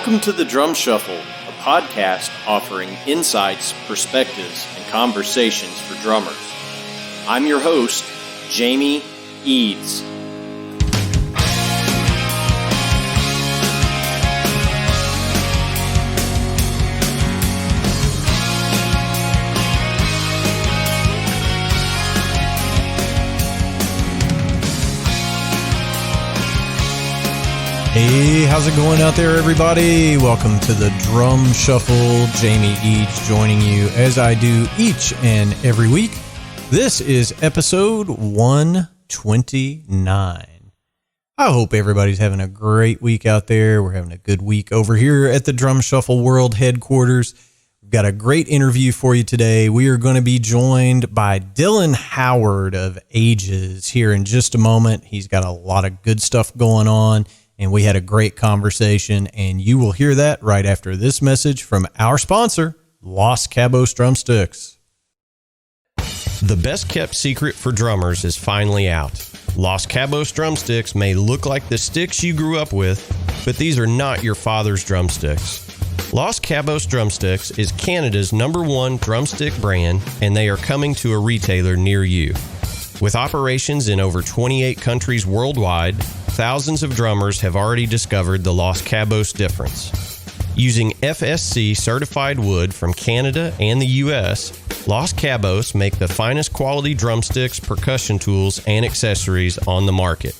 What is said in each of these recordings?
Welcome to the Drum Shuffle, a podcast offering insights, perspectives, and conversations for drummers. I'm your host, Jamie Eads. Hey, how's it going out there, everybody? Welcome to the Drum Shuffle. Jamie Eads joining you as I do each and every week. This is episode 129. I hope everybody's having a great week out there. We're having a good week over here at the Drum Shuffle World Headquarters. We've got a great interview for you today. We are going to be joined by Dylan Howard of Aeges here in just a moment. He's got a lot of good stuff going on, and we had a great conversation, and you will hear that right after this message from our sponsor, Los Cabos Drumsticks. The best kept secret for drummers is finally out. Los Cabos Drumsticks may look like the sticks you grew up with, but these are not your father's drumsticks. Los Cabos Drumsticks is Canada's #1 drumstick brand, and they are coming to a retailer near you. With operations in over 28 countries worldwide, thousands of drummers have already discovered the Los Cabos difference. Using FSC certified wood from Canada and the US, Los Cabos make the finest quality drumsticks, percussion tools, and accessories on the market.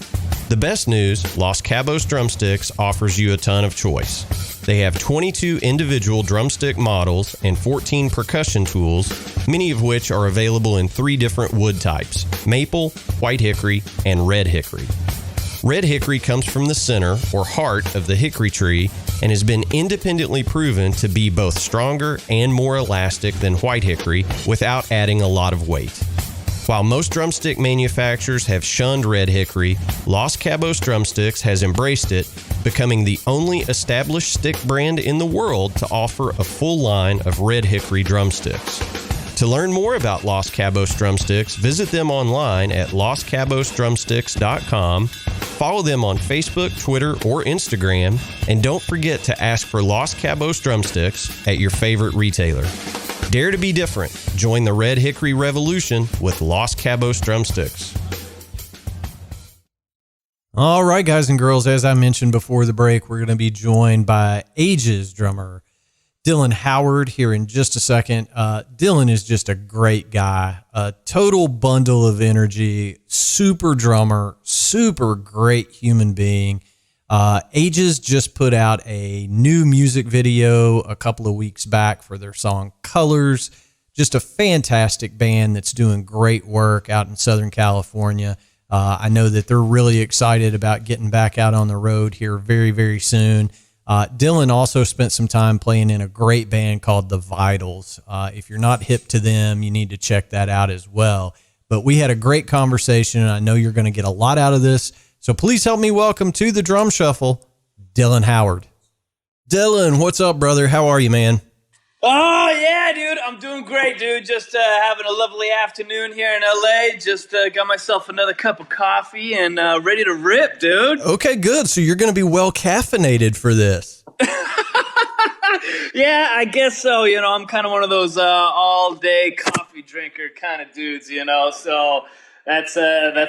The best news, Los Cabos Drumsticks offers you a ton of choice. They have 22 individual drumstick models and 14 percussion tools, many of which are available in 3 different wood types: maple, white hickory, and red hickory. Red hickory comes from the center or heart of the hickory tree and has been independently proven to be both stronger and more elastic than white hickory without adding a lot of weight. While most drumstick manufacturers have shunned red hickory, Los Cabos Drumsticks has embraced it, becoming the only established stick brand in the world to offer a full line of red hickory drumsticks. To learn more about Los Cabos Drumsticks, visit them online at loscabosdrumsticks.com. Follow them on Facebook, Twitter, or Instagram, and don't forget to ask for Los Cabos Drumsticks at your favorite retailer. Dare to be different. Join the Red Hickory Revolution with Los Cabos Drumsticks. All right, guys and girls, as I mentioned before the break, we're going to be joined by Aeges drummer Dylan Howard here in just a second. Dylan is just a great guy, a total bundle of energy, super drummer, super great human being. Aeges just put out a new music video a couple of weeks back for their song Colors. Just a fantastic band that's doing great work out in Southern California. I know that they're really excited about getting back out on the road here very, very soon. Dylan also spent some time playing in a great band called The Vitals. If you're not hip to them, you need to check that out as well. But we had a great conversation, and I know you're going to get a lot out of this. So please help me welcome to the Drum Shuffle, Dylan Howard. Dylan, what's up, brother? How are you, man? Oh, yeah, dude. I'm doing great, dude. Just having a lovely afternoon here in LA. Just got myself another cup of coffee and ready to rip, dude. Okay, good. So you're going to be well caffeinated for this. Yeah, I guess so. You know, I'm kind of one of those all-day coffee drinker kind of dudes, you know, so that's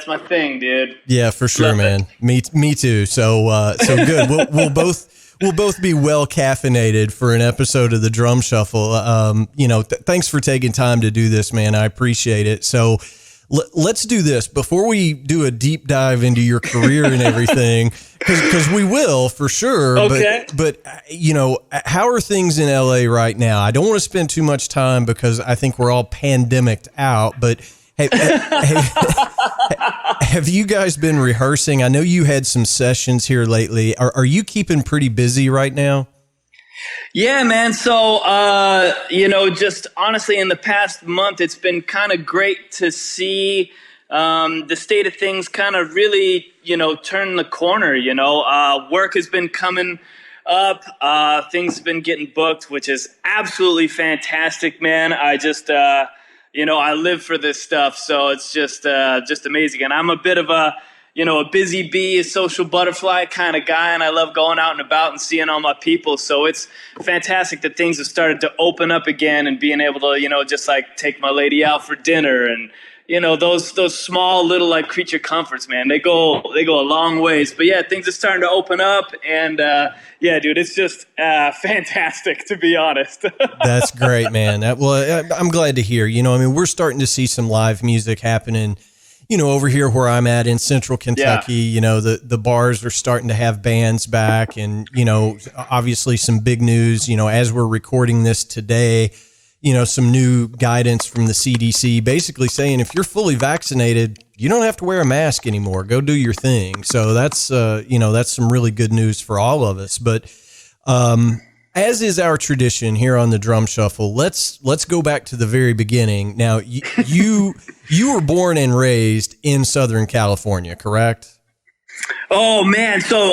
my thing, dude. Yeah, for sure, Love man. Me too. So good. We'll both be well caffeinated for an episode of the Drum Shuffle. Thanks for taking time to do this, man. I appreciate it. So let's do this before we do a deep dive into your career and everything, because we will for sure. Okay. But how are things in LA right now? I don't want to spend too much time because I think we're all pandemicked out, but have you guys been rehearsing? I know you had some sessions here lately. Are you keeping pretty busy right now? Yeah, man. So, just honestly, in the past month, it's been kind of great to see the state of things kind of really, turn the corner. Work has been coming up. Things have been getting booked, which is absolutely fantastic, man. I just I live for this stuff, so it's just amazing. And I'm a bit of a a busy bee, a social butterfly kind of guy, and I love going out and about and seeing all my people. So it's fantastic that things have started to open up again and being able to, just like take my lady out for dinner and, those small little like creature comforts, man, they go a long ways. But yeah, things are starting to open up, and yeah, dude, it's just fantastic, to be honest. That's great, man. I'm glad to hear. We're starting to see some live music happening. Over here where I'm at in Central Kentucky, the bars are starting to have bands back, and obviously some big news. As we're recording this today, some new guidance from the CDC basically saying if you're fully vaccinated, you don't have to wear a mask anymore. Go do your thing. So that's, that's some really good news for all of us. But as is our tradition here on the Drum Shuffle, let's go back to the very beginning. Now, you were born and raised in Southern California, correct? Oh man, so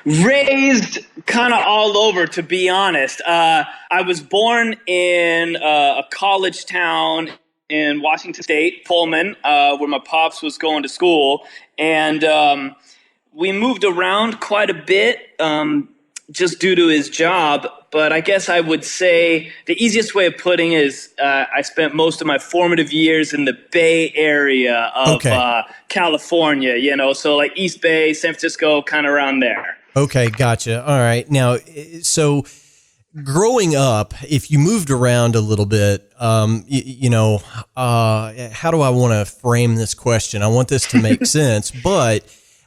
raised kind of all over, to be honest. I was born in a college town in Washington State, Pullman, where my pops was going to school, and we moved around quite a bit just due to his job. But I guess I would say the easiest way of putting it is I spent most of my formative years in the Bay Area of California, so like East Bay, San Francisco, kind of around there. Okay, gotcha. All right. Now, so growing up, if you moved around a little bit, how do I want to frame this question? I want this to make sense, but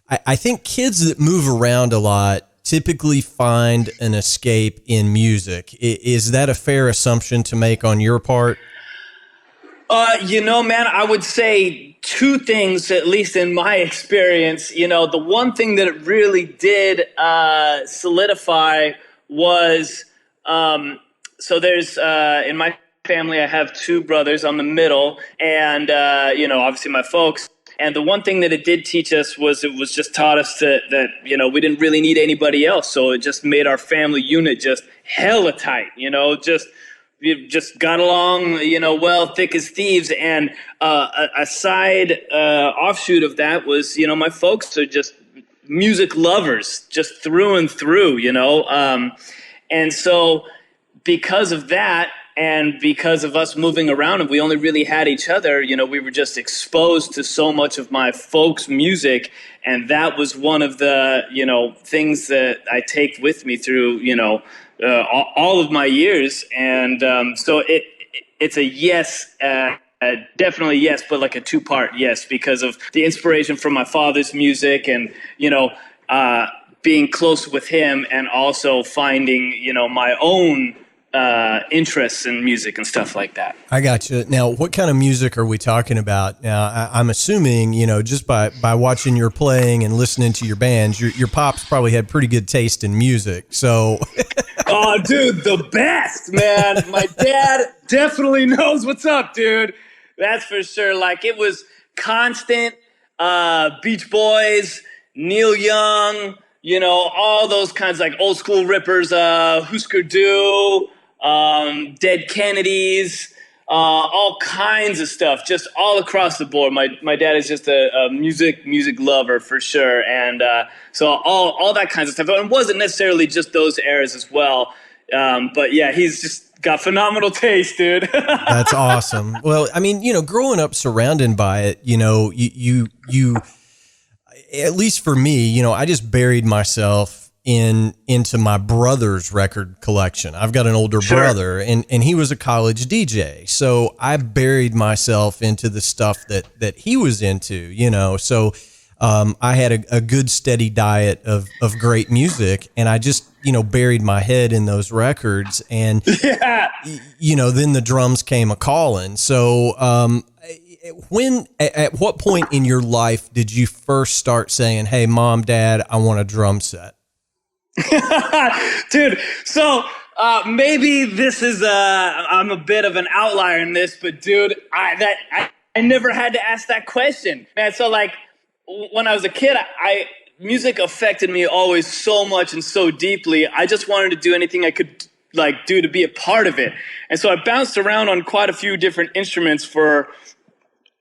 I think kids that move around a lot typically find an escape in music. Is that a fair assumption to make on your part? Man, I would say two things, at least in my experience. The one thing that it really did solidify was, so there's, in my family, I have two brothers. I'm the middle, and, obviously my folks. And the one thing that it did teach us was it was just taught us that we didn't really need anybody else. So it just made our family unit just hella tight, we just got along, well, thick as thieves. And a side offshoot of that was, my folks are just music lovers, just through and through, and so because of that, and because of us moving around and we only really had each other, we were just exposed to so much of my folks' music. And that was one of the, things that I take with me through, all of my years. And so it's a yes, definitely yes, but like a two-part yes, because of the inspiration from my father's music and, being close with him, and also finding, my own interests in music and stuff like that. I got you. Now, what kind of music are we talking about? Now, I'm assuming, just by watching your playing and listening to your bands, your pops probably had pretty good taste in music. So, oh, dude, the best, man. My dad definitely knows what's up, dude. That's for sure. Like, it was constant Beach Boys, Neil Young, all those kinds, like old school rippers, Husker Du, Dead Kennedys, all kinds of stuff, just all across the board. My dad is just a music lover for sure, and so all that kinds of stuff. And it wasn't necessarily just those eras as well, but yeah, he's just got phenomenal taste, dude. That's awesome. Well, growing up surrounded by it, you at least for me, I just buried myself into my brother's record collection. I've got an older brother, and he was a college DJ. So I buried myself into the stuff that he was into, So I had a good steady diet of great music, and I just, buried my head in those records. And, then the drums came a-calling. So at what point in your life did you first start saying, hey, Mom, Dad, I want a drum set? Dude, so maybe this is I'm a bit of an outlier in this, but dude, I never had to ask that question, man. So like when I was a kid, music affected me always so much and so deeply. I just wanted to do anything I could do to be a part of it, and so I bounced around on quite a few different instruments for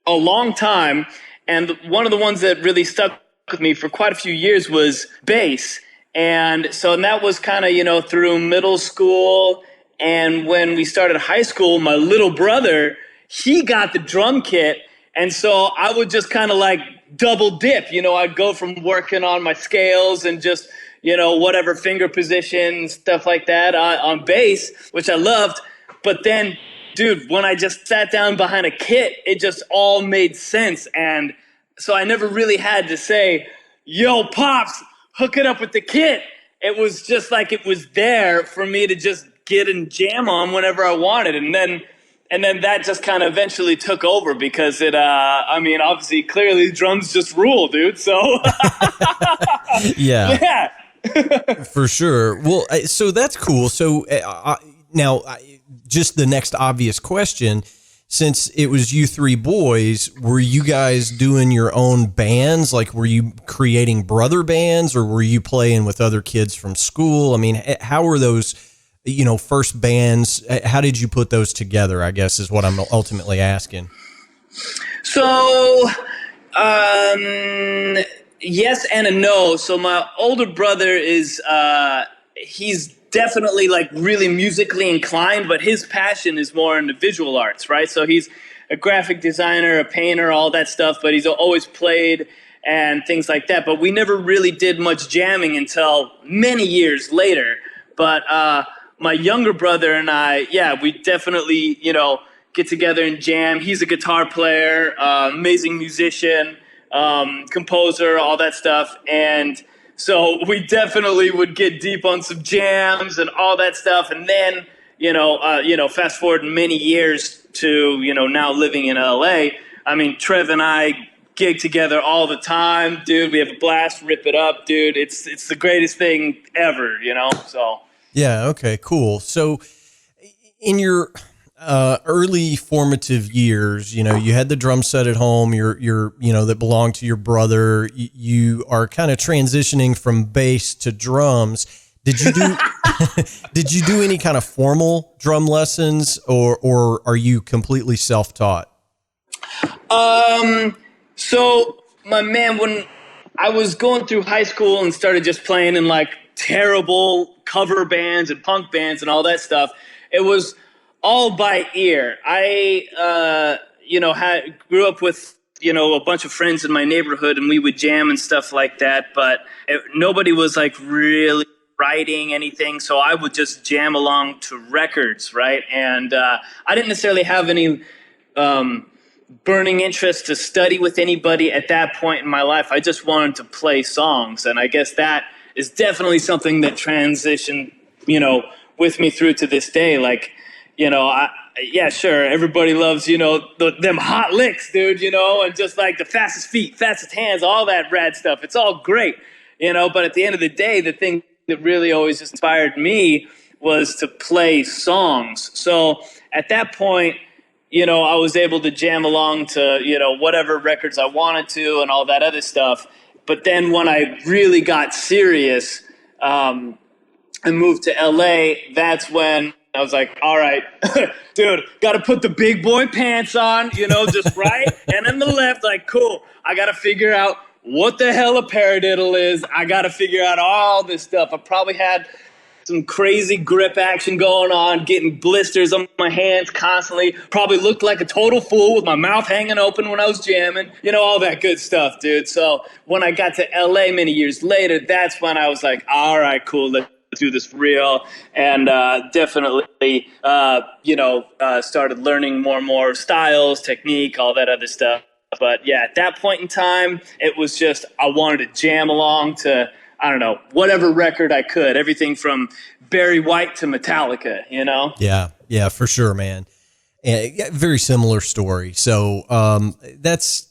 a long time. And one of the ones that really stuck with me for quite a few years was bass. And so that was kind of, through middle school. And when we started high school, my little brother, he got the drum kit. And so I would just kind of like double dip. I'd go from working on my scales and just, whatever finger position, stuff like that on bass, which I loved. But then, dude, when I just sat down behind a kit, it just all made sense. And so I never really had to say, yo, Pops, hook it up with the kit. It was just like it was there for me to just get and jam on whenever I wanted. And then that just kind of eventually took over because obviously, clearly drums just rule, dude. So yeah, for sure. Well, so that's cool. So now just the next obvious question, since it was you three boys, were you guys doing your own bands? Like, were you creating brother bands, or were you playing with other kids from school? I mean, how were those, first bands? How did you put those together, I guess, is what I'm ultimately asking. So, yes and a no. So my older brother is, he's definitely like really musically inclined, but his passion is more in the visual arts, right? So he's a graphic designer, a painter, all that stuff, but he's always played and things like that. But we never really did much jamming until many years later. But my younger brother and I, we definitely, get together and jam. He's a guitar player, amazing musician, composer, all that stuff. And so we definitely would get deep on some jams and all that stuff. And then, fast forward many years to, now living in LA. I mean, Trev and I gig together all the time, dude. We have a blast, rip it up, dude. It's the greatest thing ever, so. Yeah. Okay, cool. So in your early formative years, you had the drum set at home, that belonged to your brother. You are kind of transitioning from bass to drums. Did you do, did you do any kind of formal drum lessons, or are you completely self-taught? So my man, when I was going through high school and started just playing in like terrible cover bands and punk bands and all that stuff, it was all by ear. I, grew up with, a bunch of friends in my neighborhood, and we would jam and stuff like that. But nobody was like really writing anything. So I would just jam along to records. Right. And I didn't necessarily have any burning interest to study with anybody at that point in my life. I just wanted to play songs. And I guess that is definitely something that transitioned, with me through to this day. Like, sure, everybody loves, them hot licks, dude, and just like the fastest feet, fastest hands, all that rad stuff. It's all great, but at the end of the day, the thing that really always inspired me was to play songs. So at that point, I was able to jam along to, whatever records I wanted to and all that other stuff. But then when I really got serious and moved to LA, that's when I was like, all right, dude, got to put the big boy pants on, just right. And then the left, like, cool. I got to figure out what the hell a paradiddle is. I got to figure out all this stuff. I probably had some crazy grip action going on, getting blisters on my hands constantly. Probably looked like a total fool with my mouth hanging open when I was jamming. All that good stuff, dude. So when I got to LA many years later, that's when I was like, all right, cool, let's do this for real. And definitely, started learning more and more styles, technique, all that other stuff. But yeah, at that point in time, it was just, I wanted to jam along to, I don't know, whatever record I could, everything from Barry White to Metallica, Yeah, for sure, man. And very similar story. So that's,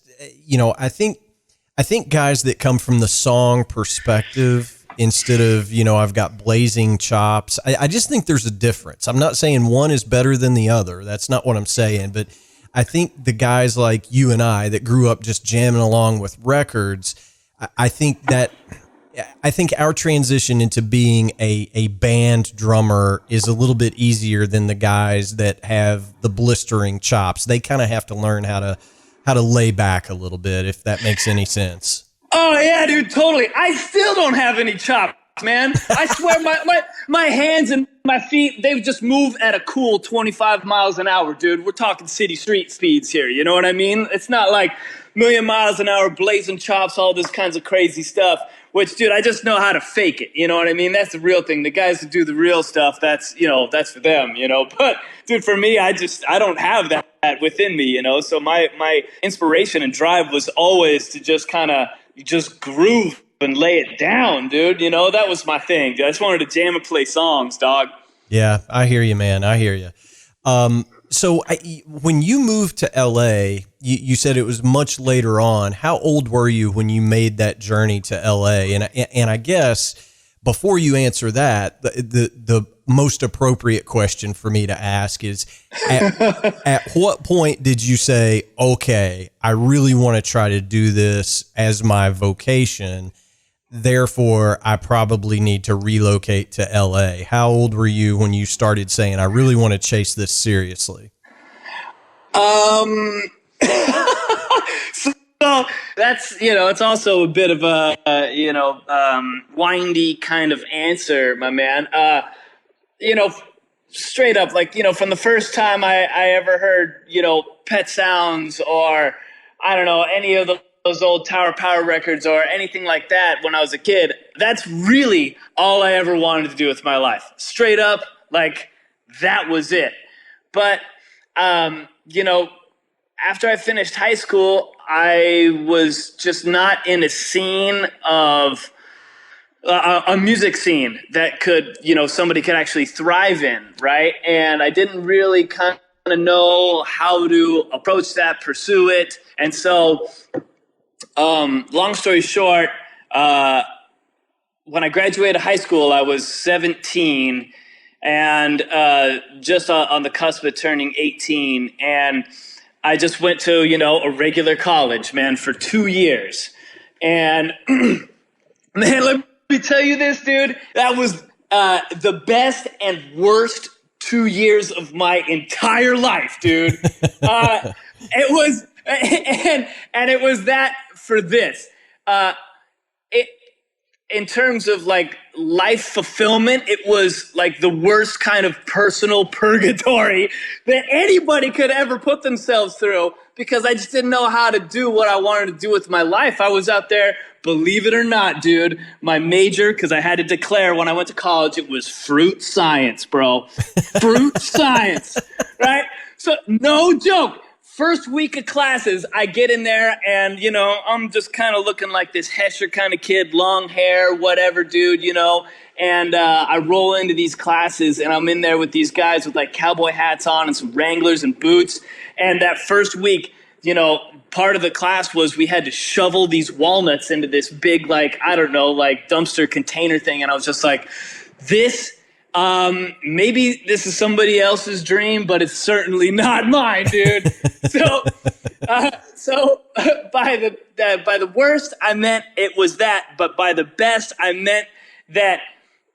I think guys that come from the song perspective instead of, I've got blazing chops, I just think there's a difference. I'm not saying one is better than the other. That's not what I'm saying. But I think the guys like you and I that grew up just jamming along with records, I think our transition into being a band drummer is a little bit easier than the guys that have the blistering chops. They kind of have to learn how to how to lay back a little bit, if that makes any sense. Oh yeah, dude, totally. I still don't have any chops, man. I swear my hands and my feet, they've just moved at a cool 25 miles an hour, dude. We're talking city street speeds here. You know what I mean? It's not like million miles an hour, blazing chops, all this kinds of crazy stuff, which, dude, I just know how to fake it. You know what I mean? That's the real thing. The guys who do the real stuff, that's for them, But, dude, for me, I don't have that within me, So my inspiration and drive was always to just kind of just groove and lay it down, dude. That was my thing. Dude. I just wanted to jam and play songs, dog. Yeah, I hear you, man. I hear you. So when you moved to LA, you said it was much later on. How old were you when you made that journey to LA? And I guess before you answer that, the most appropriate question for me to ask is, at what point did you say, okay, I really want to try to do this as my vocation, therefore I probably need to relocate to LA? How old were you when you started saying, I really want to chase this seriously? So that's, it's also a bit of a, windy kind of answer, my man. Straight up, from the first time I ever heard, Pet Sounds or, I don't know, any of those old Tower Power records or anything like that when I was a kid, that's really all I ever wanted to do with my life. Straight up, that was it. But, after I finished high school, I was just not in a scene of a music scene that could, somebody could actually thrive in, right? And I didn't really kind of know how to approach that, pursue it. And so, long story short, when I graduated high school, I was 17 and just on the cusp of turning 18. And I just went to, a regular college, man, for 2 years. And, man, let me tell you this, dude. That was the best and worst 2 years of my entire life, dude. It was, and it was that for this. In terms of life fulfillment, it was the worst kind of personal purgatory that anybody could ever put themselves through, because I just didn't know how to do what I wanted to do with my life. I was out there, believe it or not, dude, my major, because I had to declare when I went to college, it was fruit science, bro. Fruit science, right? So no joke. First week of classes, I get in there and, I'm just kind of looking like this Hesher kind of kid, long hair, whatever, dude, and I roll into these classes and I'm in there with these guys with cowboy hats on and some Wranglers and boots. And that first week, part of the class was we had to shovel these walnuts into this big, dumpster container thing. And I was just like, maybe this is somebody else's dream, but it's certainly not mine, dude. So by the worst, I meant it was that, but by the best, I meant that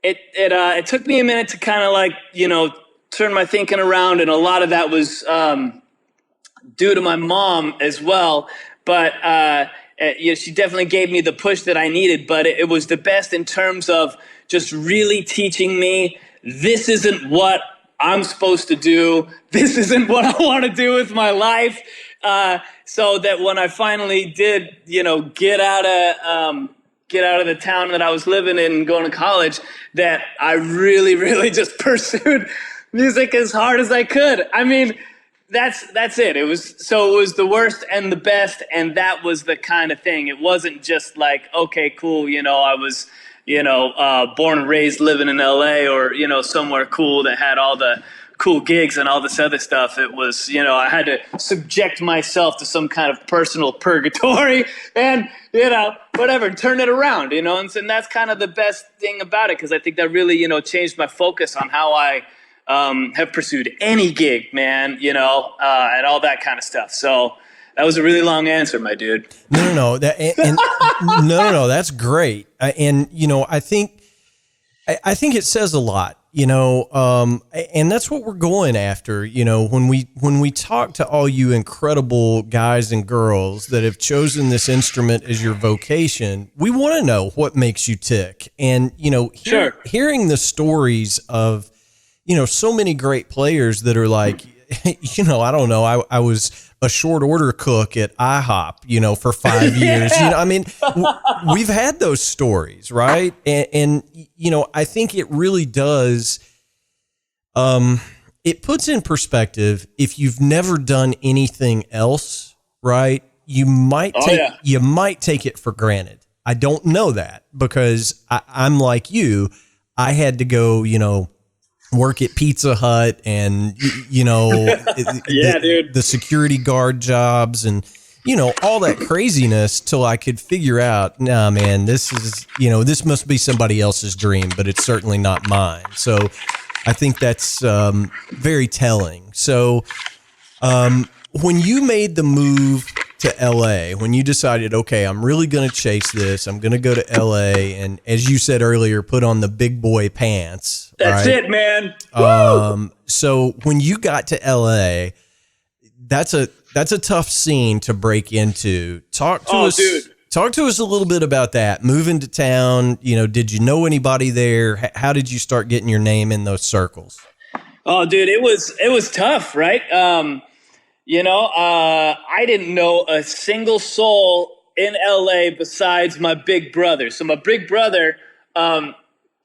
it took me a minute to kind of turn my thinking around, and a lot of that was due to my mom as well. But she definitely gave me the push that I needed. But it was the best in terms of just really teaching me, this isn't what I'm supposed to do. This isn't what I want to do with my life. So that when I finally did, get out of the town that I was living in and going to college, that I really, really just pursued music as hard as I could. I mean, that's it. It was the worst and the best, and that was the kind of thing. It wasn't just okay, cool, I was born and raised living in LA or, somewhere cool that had all the cool gigs and all this other stuff. It was, I had to subject myself to some kind of personal purgatory and, whatever, turn it around, and that's kind of the best thing about it. Cause I think that really, changed my focus on how I, have pursued any gig, man, and all that kind of stuff. So that was a really long answer, my dude. No, no, that's great. I think it says a lot And that's what we're going after. When we talk to all you incredible guys and girls that have chosen this instrument as your vocation, we want to know what makes you tick. And, hearing the stories of, so many great players that are like, I don't know, I was a short order cook at IHOP, for 5 years. We've had those stories, right? And I think it really does. It puts in perspective, if you've never done anything else, right? You might take it for granted. I don't know that because I'm like you. I had to go, work at Pizza Hut and, the security guard jobs and, all that craziness till I could figure out, nah, man, this is, this must be somebody else's dream, but it's certainly not mine. So I think that's very telling. So when you made the move to LA, when you decided, okay, I'm really going to chase this, I'm going to go to LA, and as you said earlier, put on the big boy pants. That's right? It, man. So when you got to LA, that's a tough scene to break into. Talk to us a little bit about that. Moving to town, did you know anybody there? How did you start getting your name in those circles? Oh, dude, it was tough, right? I didn't know a single soul in LA besides my big brother. So my big brother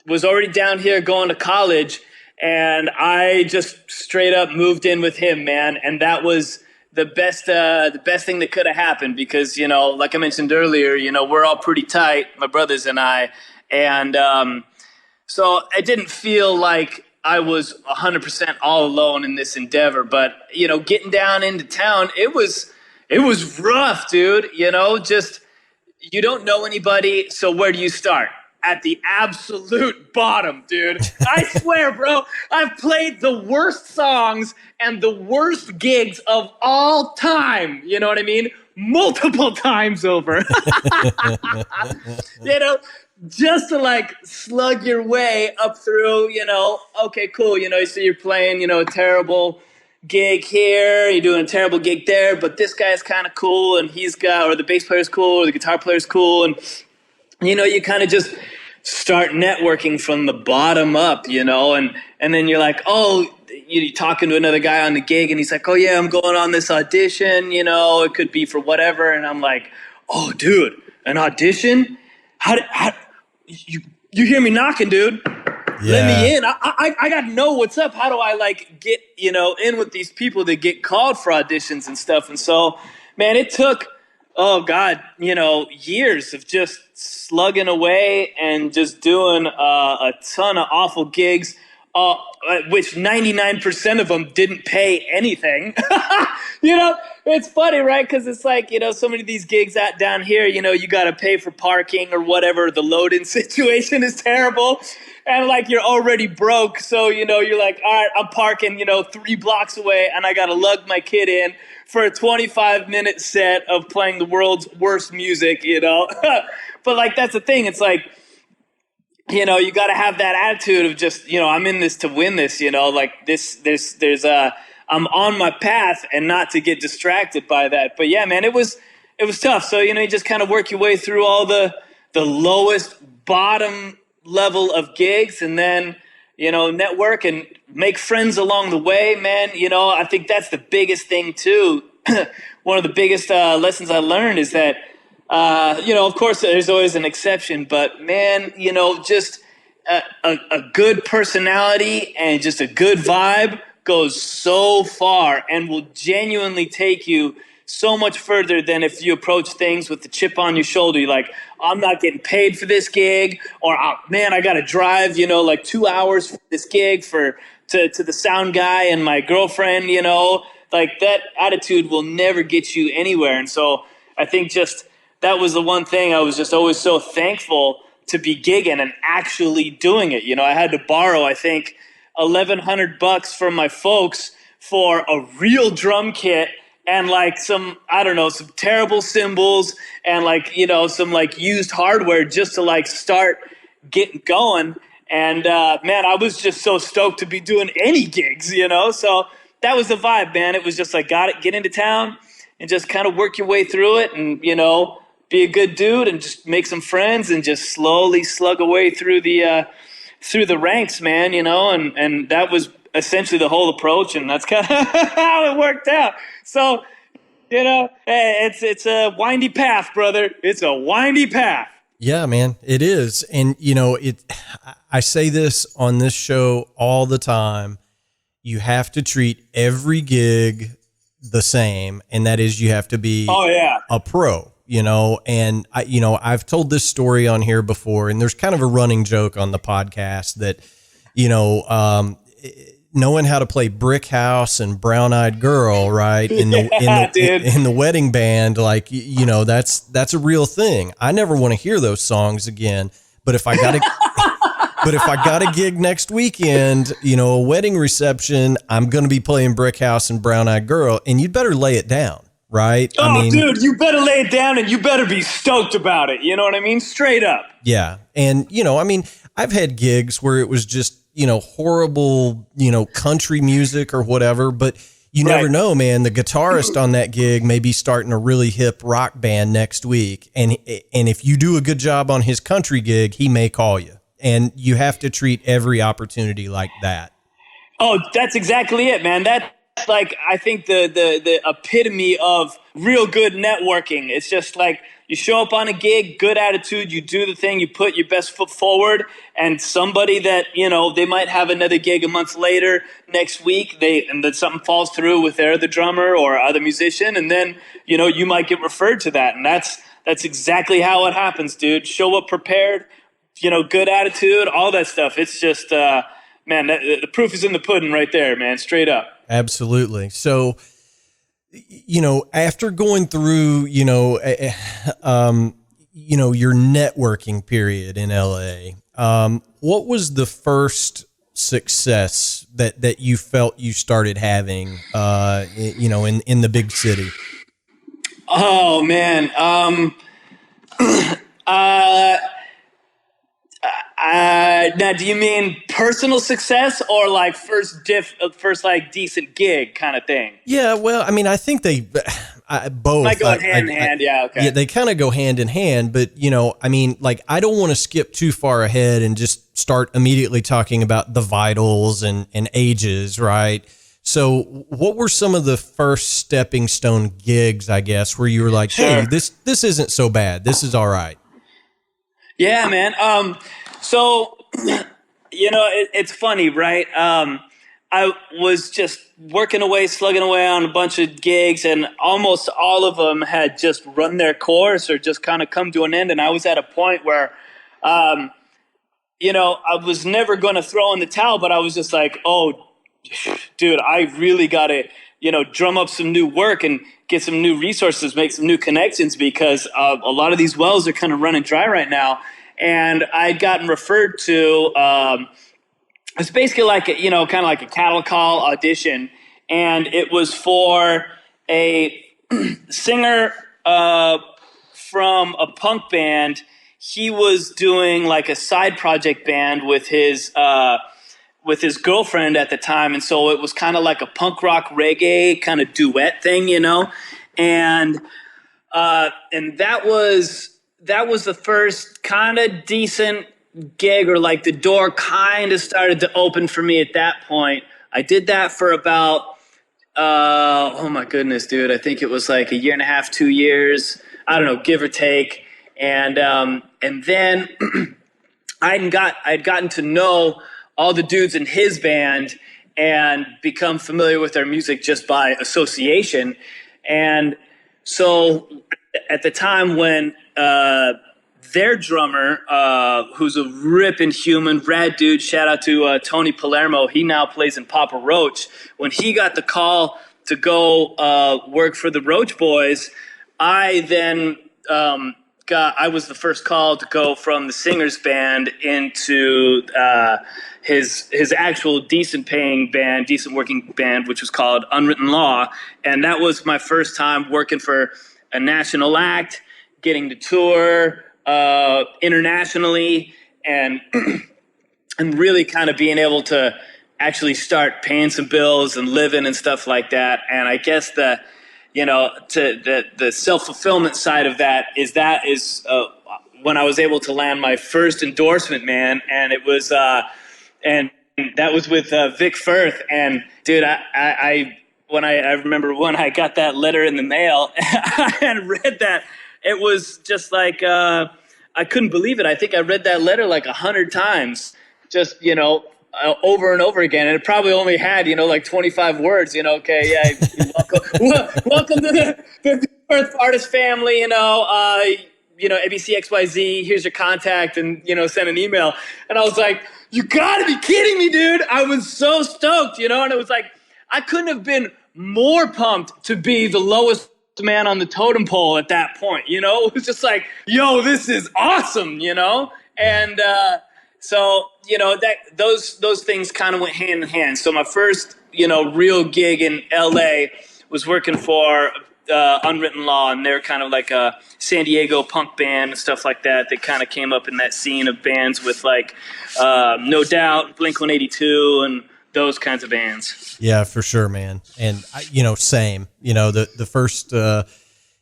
was already down here going to college, and I just straight up moved in with him, man. And that was the best thing that could have happened because, like I mentioned earlier, we're all pretty tight, my brothers and I. And so it didn't feel like I was 100% all alone in this endeavor, but getting down into town, it was rough, dude. Just you don't know anybody, so where do you start? At the absolute bottom, dude. I swear, bro, I've played the worst songs and the worst gigs of all time. You know what I mean? Multiple times over. Just to slug your way up through, okay, cool. So you're playing, a terrible gig here, you're doing a terrible gig there, but this guy's kind of cool and or the bass player's cool or the guitar player's cool. And, you kind of just start networking from the bottom up, and then you're like, oh, you're talking to another guy on the gig and he's like, oh yeah, I'm going on this audition, it could be for whatever. And I'm like, oh dude, an audition? How you hear me knocking, dude? Yeah. Let me in. I got to know what's up. How do I get, in with these people that get called for auditions and stuff? And so, man, it took, years of just slugging away and just doing a ton of awful gigs, which 99% of them didn't pay anything. It's funny, right? Because it's like, so many of these gigs out down here, you got to pay for parking or whatever. The load-in situation is terrible. And you're already broke. So, you're like, all right, I'm parking, 3 blocks away and I got to lug my kid in for a 25-minute set of playing the world's worst music, But that's the thing. It's like, you got to have that attitude of just, I'm in this to win this, I'm on my path and not to get distracted by that. But yeah, man, it was tough. So, you just kind of work your way through all the lowest bottom level of gigs and then, network and make friends along the way, man. I think that's the biggest thing too. One of the biggest lessons I learned is that, of course there's always an exception, but man, just a good personality and just a good vibe goes so far and will genuinely take you so much further than if you approach things with the chip on your shoulder. You're like, I'm not getting paid for this gig, or oh, man, I got to drive, 2 hours for this gig to the sound guy and my girlfriend, that attitude will never get you anywhere. And so I think just that was the one thing I was just always so thankful to be gigging and actually doing it. I had to borrow, I think, $1,100 from my folks for a real drum kit and some terrible cymbals and some used hardware just to start getting going. And man, I was just so stoked to be doing any gigs, So that was the vibe, man. It was just like, get into town and just kind of work your way through it, and be a good dude and just make some friends and just slowly slug away through the ranks, man. And that was essentially the whole approach, and that's kind of how it worked out. So, it's a windy path, brother. It's a windy path. Yeah, man, it is. And, I say this on this show all the time. You have to treat every gig the same. And that is, you have to be a pro, and I've told this story on here before, and there's kind of a running joke on the podcast that, knowing how to play Brick House and Brown Eyed Girl, right? In the wedding band, like, that's a real thing. I never want to hear those songs again. But if I got a gig next weekend, a wedding reception, I'm going to be playing Brick House and Brown Eyed Girl, and you'd better lay it down, right? Oh, dude, you better lay it down, and you better be stoked about it. You know what I mean? Straight up. Yeah. And, I've had gigs where it was just, horrible, country music or whatever, but you never know, man. The guitarist on that gig may be starting a really hip rock band next week. And if you do a good job on his country gig, he may call you, and you have to treat every opportunity like that. Oh, that's exactly it, man. That's like, I think the epitome of real good networking. It's just like, you show up on a gig, good attitude, you do the thing, you put your best foot forward, and somebody that, they might have another gig a month later, next week, and then something falls through with their other drummer or other musician, and then, you might get referred to that. And that's exactly how it happens, dude. Show up prepared, good attitude, all that stuff. It's just, man, the proof is in the pudding right there, man, straight up. Absolutely. So, after going through, your networking period in LA, what was the first success that you felt you started having, in the big city? Oh, man. Now, do you mean personal success or like first like decent gig kind of thing? Yeah, well, I think they both might go hand in hand. Yeah, okay. Yeah, they kind of go hand in hand, but I don't want to skip too far ahead and just start immediately talking about the Vitals and Aeges, right? So, what were some of the first stepping stone gigs, I guess, where you were like, Sure. "Hey, this isn't so bad. This is all right." Yeah, man. So, it's funny, right? I was just slugging away on a bunch of gigs, and almost all of them had just run their course or just kind of come to an end. And I was at a point where, I was never going to throw in the towel, but I was just like, oh, dude, I really got to, drum up some new work and get some new resources, make some new connections, because a lot of these wells are kind of running dry right now. And I'd gotten referred to, it's basically like, kind of like a cattle call audition. And it was for a singer from a punk band. He was doing like a side project band with his girlfriend at the time. And so it was kind of like a punk rock reggae kind of duet thing, and that was the first kind of decent gig, or like the door kind of started to open for me at that point. I did that for about, oh my goodness, dude. I think it was like a year and a half, 2 years. I don't know, give or take. And then I'd gotten to know all the dudes in his band and become familiar with their music just by association. And so at the time when their drummer, who's a ripping human, rad dude, shout out to Tony Palermo, he now plays in Papa Roach. When he got the call to go work for the Roach Boys, I then I was the first call to go from the singer's band into his actual decent paying band, decent working band, which was called Unwritten Law. And that was my first time working for a national act, getting to tour internationally. And and really kind of being able to actually start paying some bills and living and stuff like that. And I guess the self-fulfillment side of that is when I was able to land my first endorsement, man. And it was, and that was with Vic Firth. And dude, I remember when I got that letter in the mail and read that, it was just like, I couldn't believe it. I think I read that letter like 100 times, just, over and over again. And it probably only had, like 25 words, okay, yeah, welcome to the Earth Artist family, ABC XYZ, here's your contact, and, send an email. And I was like, you gotta be kidding me, dude. I was so stoked, and it was like, I couldn't have been more pumped to be the lowest man on the totem pole at that point, it was just like, yo, this is awesome, and so those things kind of went hand in hand. So my first real gig in LA was working for Unwritten Law, and they're kind of like a San Diego punk band and stuff like that. They kind of came up in that scene of bands with like No Doubt, Blink-182, and those kinds of bands. Yeah, for sure, man. And same. The first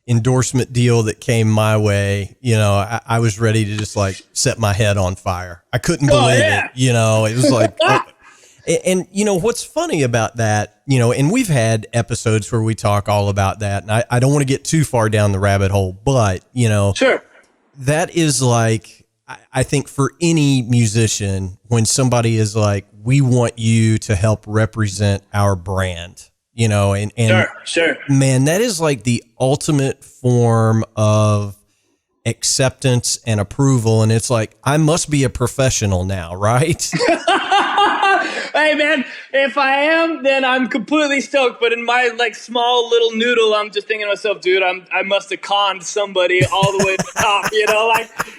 endorsement deal that came my way, I was ready to just like set my head on fire. I couldn't believe it. It was like, and what's funny about that, and we've had episodes where we talk all about that, and I don't want to get too far down the rabbit hole, but sure, that is like, I think for any musician, when somebody is like, we want you to help represent our brand, and sure, man, that is like the ultimate form of acceptance and approval. And it's like, I must be a professional now, right? Hey man, if I am, then I'm completely stoked. But in my like small little noodle, I'm just thinking to myself, dude, I must have conned somebody all the way to the top,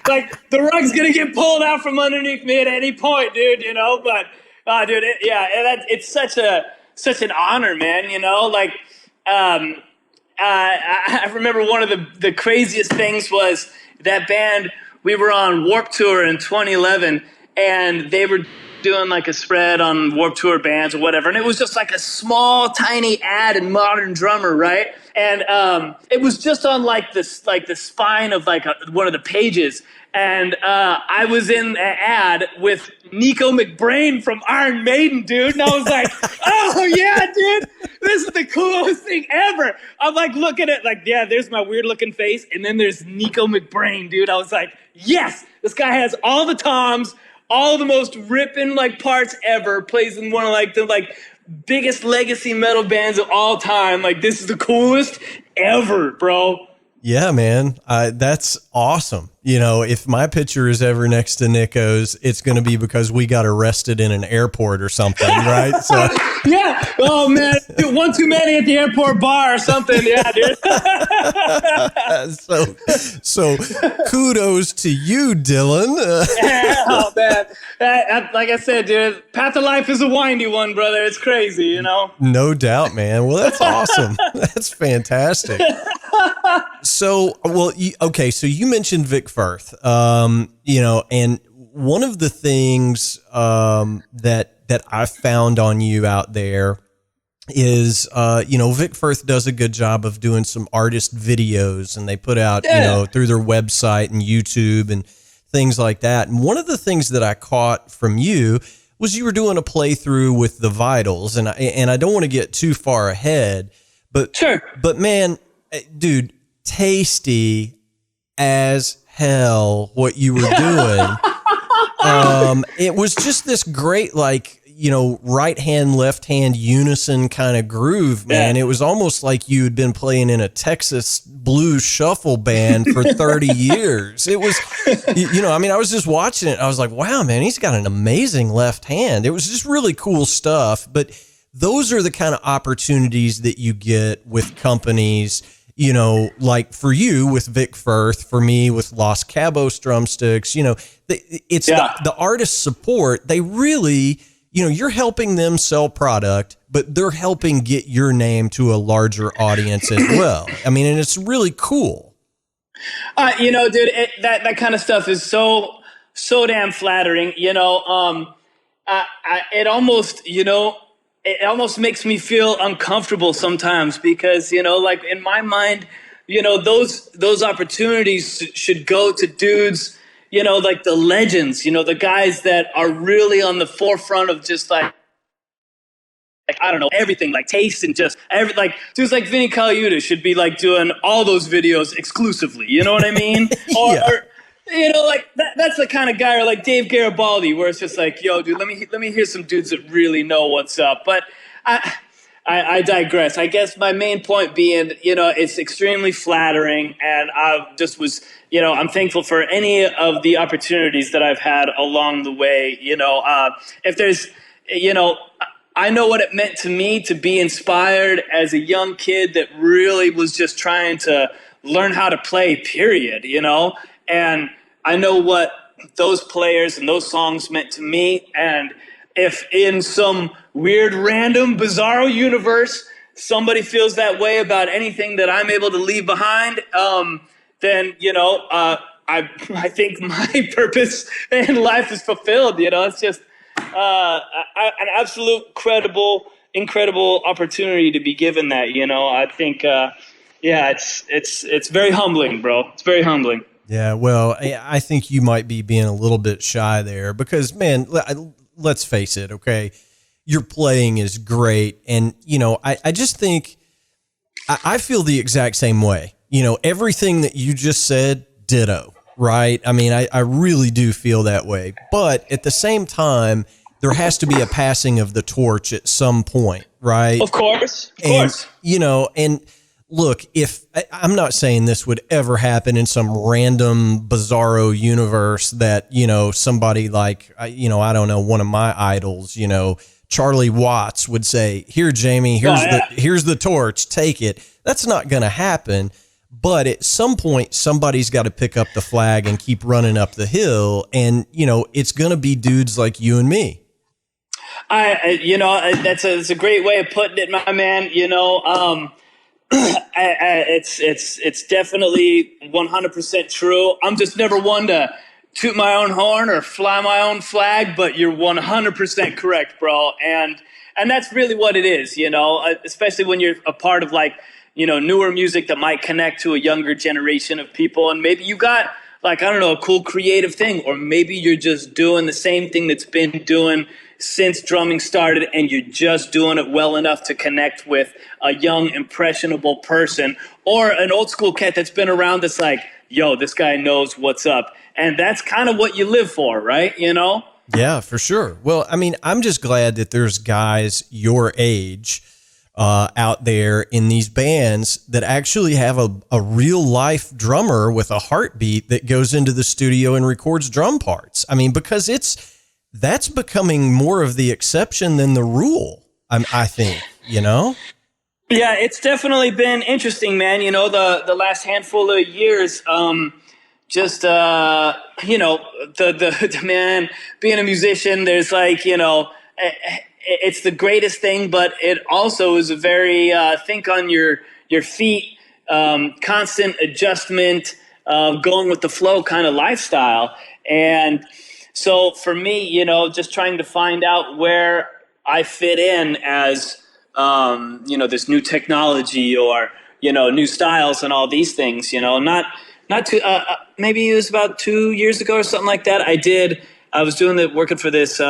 like the rug's gonna get pulled out from underneath me at any point, dude, But dude, it's such an honor, man. I remember one of the craziest things was that band. We were on Warped Tour in 2011, and they were doing like a spread on Warped Tour bands or whatever, and it was just like a small, tiny ad in Modern Drummer, right? And it was just on like the spine of like one of the pages, and I was in the ad with Nico McBrain from Iron Maiden, dude, and I was like, oh yeah, dude, this is the coolest thing ever. I'm like looking at like, yeah, there's my weird looking face, and then there's Nico McBrain, dude. I was like, yes, this guy has all the toms, all the most ripping like parts ever, plays in one of like the like biggest legacy metal bands of all time. Like, this is the coolest ever, bro. Yeah, man. That's awesome. If my picture is ever next to Nico's, it's going to be because we got arrested in an airport or something, right? So yeah. Oh man, one too many at the airport bar or something. Yeah, dude. So kudos to you, Dylan. Oh man, like I said, dude, path of life is a windy one, brother. It's crazy, No doubt, man. Well, that's awesome. That's fantastic. So, so you mentioned Vic Firth, and one of the things that I found on you out there is, Vic Firth does a good job of doing some artist videos, and they put out, through their website and YouTube and things like that. And one of the things that I caught from you was you were doing a playthrough with the Vitals, and I don't want to get too far ahead, but sure. But man, dude, tasty as hell what you were doing. It was just this great, like, right hand, left hand unison kind of groove, man. It was almost like you had been playing in a Texas blues shuffle band for 30 years. It was, I was just watching it. I was like, wow, man, he's got an amazing left hand. It was just really cool stuff. But those are the kind of opportunities that you get with companies, like for you with Vic Firth, for me with Los Cabos drumsticks, it's the artist support. They really, you're helping them sell product, but they're helping get your name to a larger audience as well. I mean, and it's really cool. Dude, that kind of stuff is so damn flattering. it almost, it almost makes me feel uncomfortable sometimes because, like in my mind, those opportunities should go to dudes, like the legends, the guys that are really on the forefront of just like I don't know, everything, like taste and just like dudes like Vinny Colaiuta should be like doing all those videos exclusively. You know what I mean? Yeah. Or like that's the kind of guy, or like Dave Garibaldi, where it's just like, yo, dude, let me hear some dudes that really know what's up. But I digress. I guess my main point being, it's extremely flattering, and I just was, I'm thankful for any of the opportunities that I've had along the way. If there's, I know what it meant to me to be inspired as a young kid that really was just trying to learn how to play, period, And I know what those players and those songs meant to me. And if in some weird, random, bizarro universe, somebody feels that way about anything that I'm able to leave behind, then, I think my purpose in life is fulfilled. It's just an absolute incredible opportunity to be given that. I think, it's very humbling, bro. It's very humbling. Yeah, well, I think you might be being a little bit shy there because, man, let's face it, okay? Your playing is great. And, I just think I feel the exact same way. Everything that you just said, ditto, right? I mean, I really do feel that way. But at the same time, there has to be a passing of the torch at some point, right? Of course. And look, if I'm not saying this would ever happen in some random bizarro universe that, somebody like, I don't know, one of my idols, Charlie Watts would say, here, Jamie, here's the torch, take it. That's not going to happen. But at some point, somebody's got to pick up the flag and keep running up the hill. And, it's going to be dudes like you and me. That's a great way of putting it, my man. It's definitely 100% true. I'm just never one to toot my own horn or fly my own flag, but you're 100% correct, bro. And that's really what it is, especially when you're a part of like, newer music that might connect to a younger generation of people. And maybe you got like, I don't know, a cool creative thing, or maybe you're just doing the same thing that's been doing since drumming started, and you're just doing it well enough to connect with a young, impressionable person, or an old school cat that's been around that's like, yo, this guy knows what's up. And that's kind of what you live for, right? Yeah, for sure. Well, I mean, I'm just glad that there's guys your age out there in these bands that actually have a real life drummer with a heartbeat that goes into the studio and records drum parts. I mean, because that's becoming more of the exception than the rule, I think, Yeah, it's definitely been interesting, man. The last handful of years, the man, being a musician, there's like, it's the greatest thing, but it also is a very think on your feet, constant adjustment, going with the flow kind of lifestyle. And so for me, just trying to find out where I fit in as, this new technology or, new styles and all these things, not too, maybe it was about 2 years ago or something like that. I was working for this,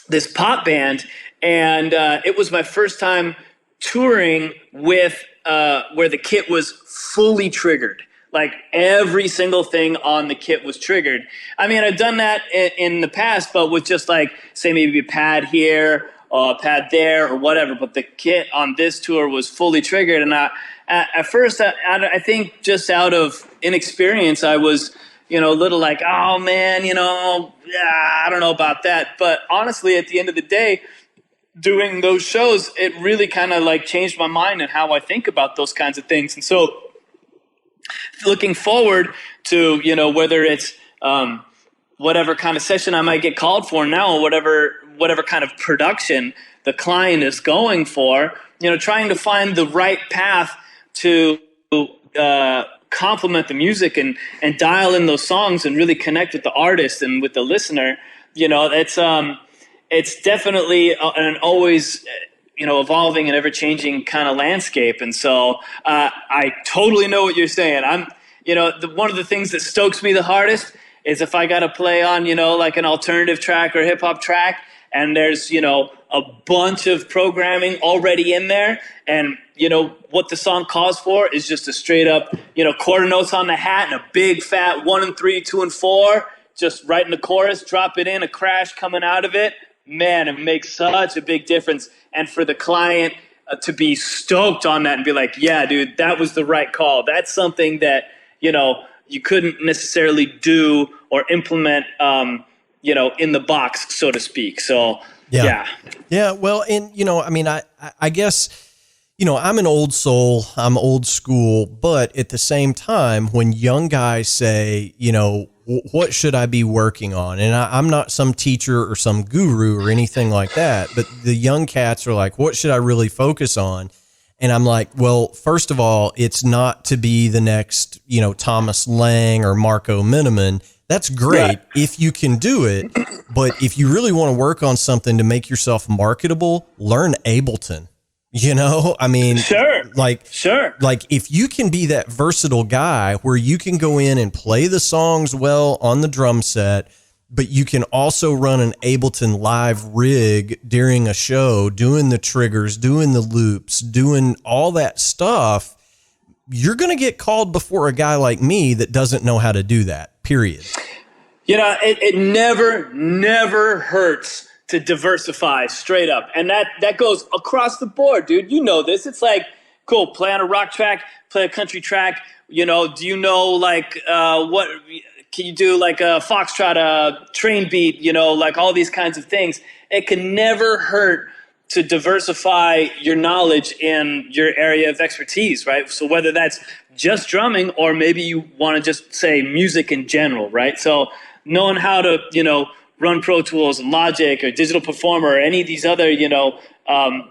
this pop band, and it was my first time touring with where the kit was fully triggered. Like every single thing on the kit was triggered. I mean, I've done that in the past, but with just like, say maybe a pad here or a pad there or whatever. But the kit on this tour was fully triggered. And at first, I think just out of inexperience, I was, a little like, oh man, I don't know about that. But honestly, at the end of the day, doing those shows, it really kind of like changed my mind and how I think about those kinds of things. And so looking forward to, whether it's whatever kind of session I might get called for now, or whatever kind of production the client is going for, trying to find the right path to complement the music and dial in those songs and really connect with the artist and with the listener. it's definitely an always, evolving and ever-changing kind of landscape. And so I totally know what you're saying. One of the things that stokes me the hardest is if I got to play on, like an alternative track or hip hop track, and there's, a bunch of programming already in there, and, what the song calls for is just a straight up, quarter notes on the hat and a big fat 1 and 3, 2 and 4, just right in the chorus, drop it in, a crash coming out of it. Man, it makes such a big difference. And for the client to be stoked on that and be like, yeah, dude, that was the right call. That's something that, you couldn't necessarily do or implement, in the box, so to speak. So, yeah. Yeah. Well, and, I guess, I'm an old soul, I'm old school, but at the same time, when young guys say, what should I be working on? And I'm not some teacher or some guru or anything like that, but the young cats are like, what should I really focus on? And I'm like, well, first of all, it's not to be the next, Thomas Lang or Marco Miniman. That's great if you can do it. But if you really want to work on something to make yourself marketable, learn Ableton. Sure. Like if you can be that versatile guy where you can go in and play the songs well on the drum set, but you can also run an Ableton live rig during a show, doing the triggers, doing the loops, doing all that stuff, you're going to get called before a guy like me that doesn't know how to do that, period. It never hurts to diversify straight up. And that goes across the board, dude. You know this. It's like, cool, play on a rock track, play a country track. Do you know, like, what can you do, like a foxtrot, a train beat, like all these kinds of things. It can never hurt to diversify your knowledge in your area of expertise, right? So whether that's just drumming or maybe you want to just say music in general, right? So knowing how to, run Pro Tools and Logic or Digital Performer or any of these other,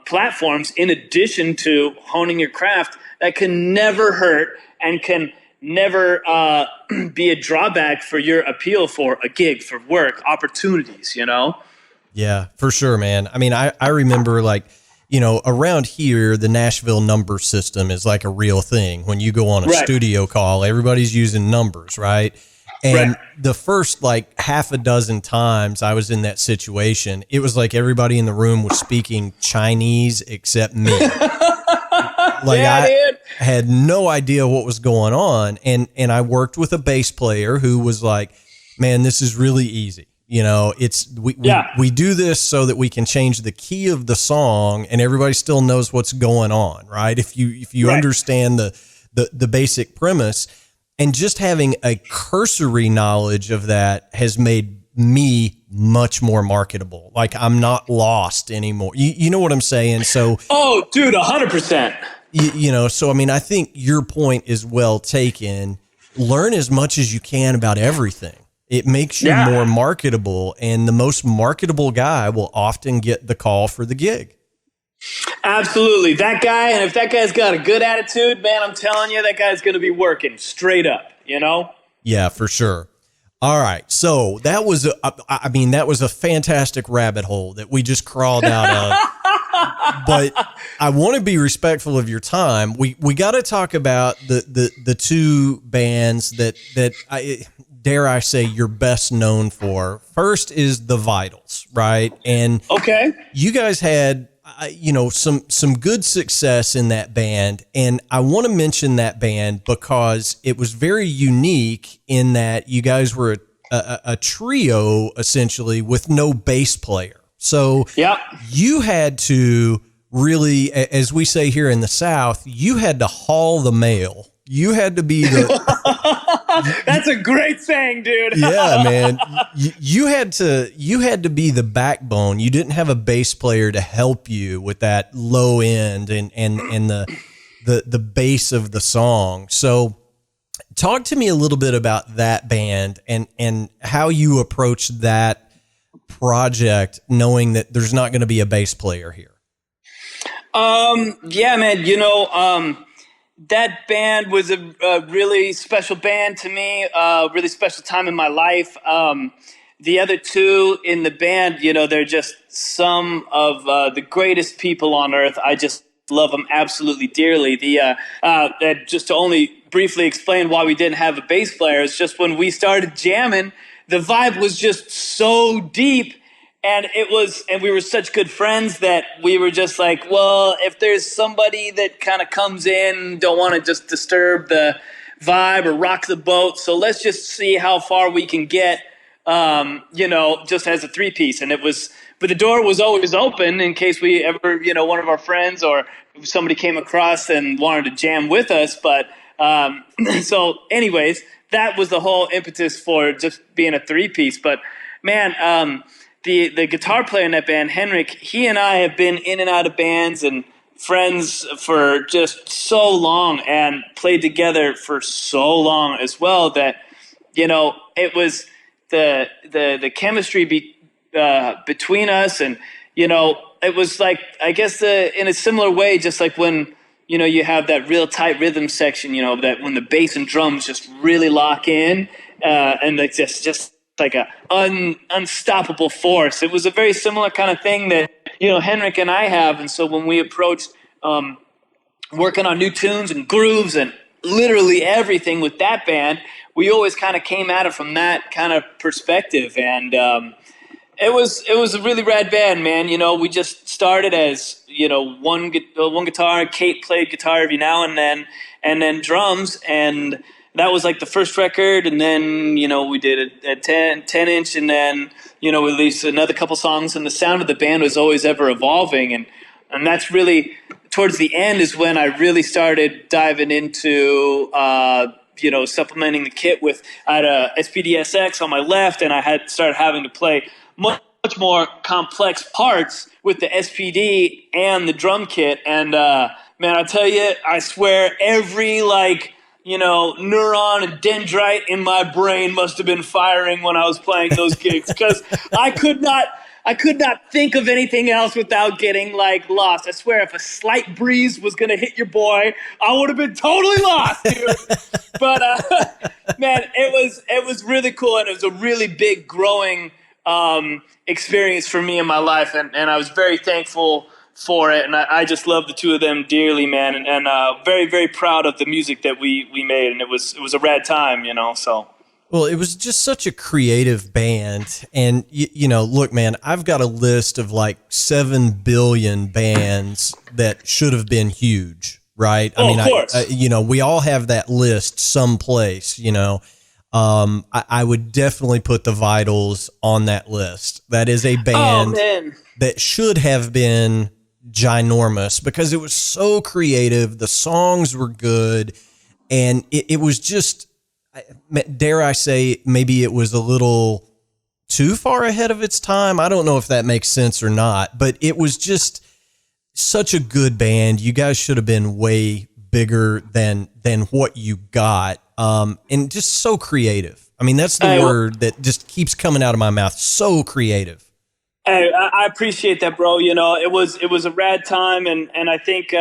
platforms, in addition to honing your craft, that can never hurt and can never be a drawback for your appeal for a gig, for work, opportunities, Yeah, for sure, man. I remember around here, the Nashville number system is like a real thing. When you go on a studio call, everybody's using numbers, right? And the first half a dozen times I was in that situation, it was like everybody in the room was speaking Chinese except me. I had no idea what was going on. And I worked with a bass player who was like, man, this is really easy. We do this so that we can change the key of the song and everybody still knows what's going on, right? If you understand the basic premise. And just having a cursory knowledge of that has made me much more marketable. Like, I'm not lost anymore. You know what I'm saying? So, oh, dude, 100%. So, I think your point is well taken. Learn as much as you can about everything. It makes you more marketable, and the most marketable guy will often get the call for the gig. Absolutely. That guy, and if that guy's got a good attitude, man, I'm telling you, that guy's going to be working straight up, Yeah, for sure. All right. So that was a fantastic rabbit hole that we just crawled out of. But I want to be respectful of your time. We got to talk about the two bands that dare I say you're best known for. First is the Vitals, right? And you guys had some good success in that band. And I want to mention that band because it was very unique in that you guys were a trio essentially with no bass player. So you had to really, as we say here in the South, you had to haul the mail. You had to be the. That's a great saying, dude. Yeah, man. You had to be the backbone. You didn't have a bass player to help you with that low end and the bass of the song. So, talk to me a little bit about that band and how you approached that project, knowing that there's not going to be a bass player here. Yeah, man. That band was a really special band to me, really special time in my life. the other two in the band, you know, they're just some of the greatest people on earth. I just love them absolutely dearly. Just to only briefly explain why we didn't have a bass player, it's just when we started jamming, the vibe was just so deep. And we were such good friends that we were just like, well, if there's somebody that kind of comes in, don't want to just disturb the vibe or rock the boat, so let's just see how far we can get, just as a three-piece. But the door was always open in case we ever, one of our friends or somebody came across and wanted to jam with us. But so anyways, that was the whole impetus for just being a three-piece. But man, the guitar player in that band, Henrik, he and I have been in and out of bands and friends for just so long and played together for so long as well that, it was the chemistry between us. And, it was like, I guess in a similar way, just like when, you have that real tight rhythm section, that when the bass and drums just really lock in and it's just like a unstoppable force. It was a very similar kind of thing that, Henrik and I have. And so when we approached working on new tunes and grooves and literally everything with that band, we always kind of came at it from that kind of perspective. And it was a really rad band, man. We just started as, one guitar. Kate played guitar every now and then drums. And that was like the first record, and then, we did a 10-inch, and then, we released another couple songs, and the sound of the band was always ever evolving, and that's really, towards the end is when I really started diving into, supplementing the kit with, I had a SPD-SX on my left, and I started having to play much more complex parts with the SPD and the drum kit, and, man, I tell you, I swear every, neuron and dendrite in my brain must have been firing when I was playing those gigs, because I could not think of anything else without getting lost. I swear, if a slight breeze was gonna hit your boy, I would have been totally lost, dude. But man, it was really cool, and it was a really big growing experience for me in my life, and I was very thankful for it, and I just love the two of them dearly, man, and very, very proud of the music that we made, and it was a rad time, so. Well, it was just such a creative band, and look, man, I've got a list of 7 billion bands that should have been huge, right? Oh, I mean, of course. We all have that list someplace, I would definitely put the Vitals on that list. That is a band that should have been ginormous because it was so creative. The songs were good, and it was just, dare I say, maybe it was a little too far ahead of its time. I don't know if that makes sense or not, but it was just such a good band. You guys should have been way bigger than what you got, and just so creative. I mean, that's the word that just keeps coming out of my mouth. So creative. Hey, I appreciate that, bro. It was a rad time, and I think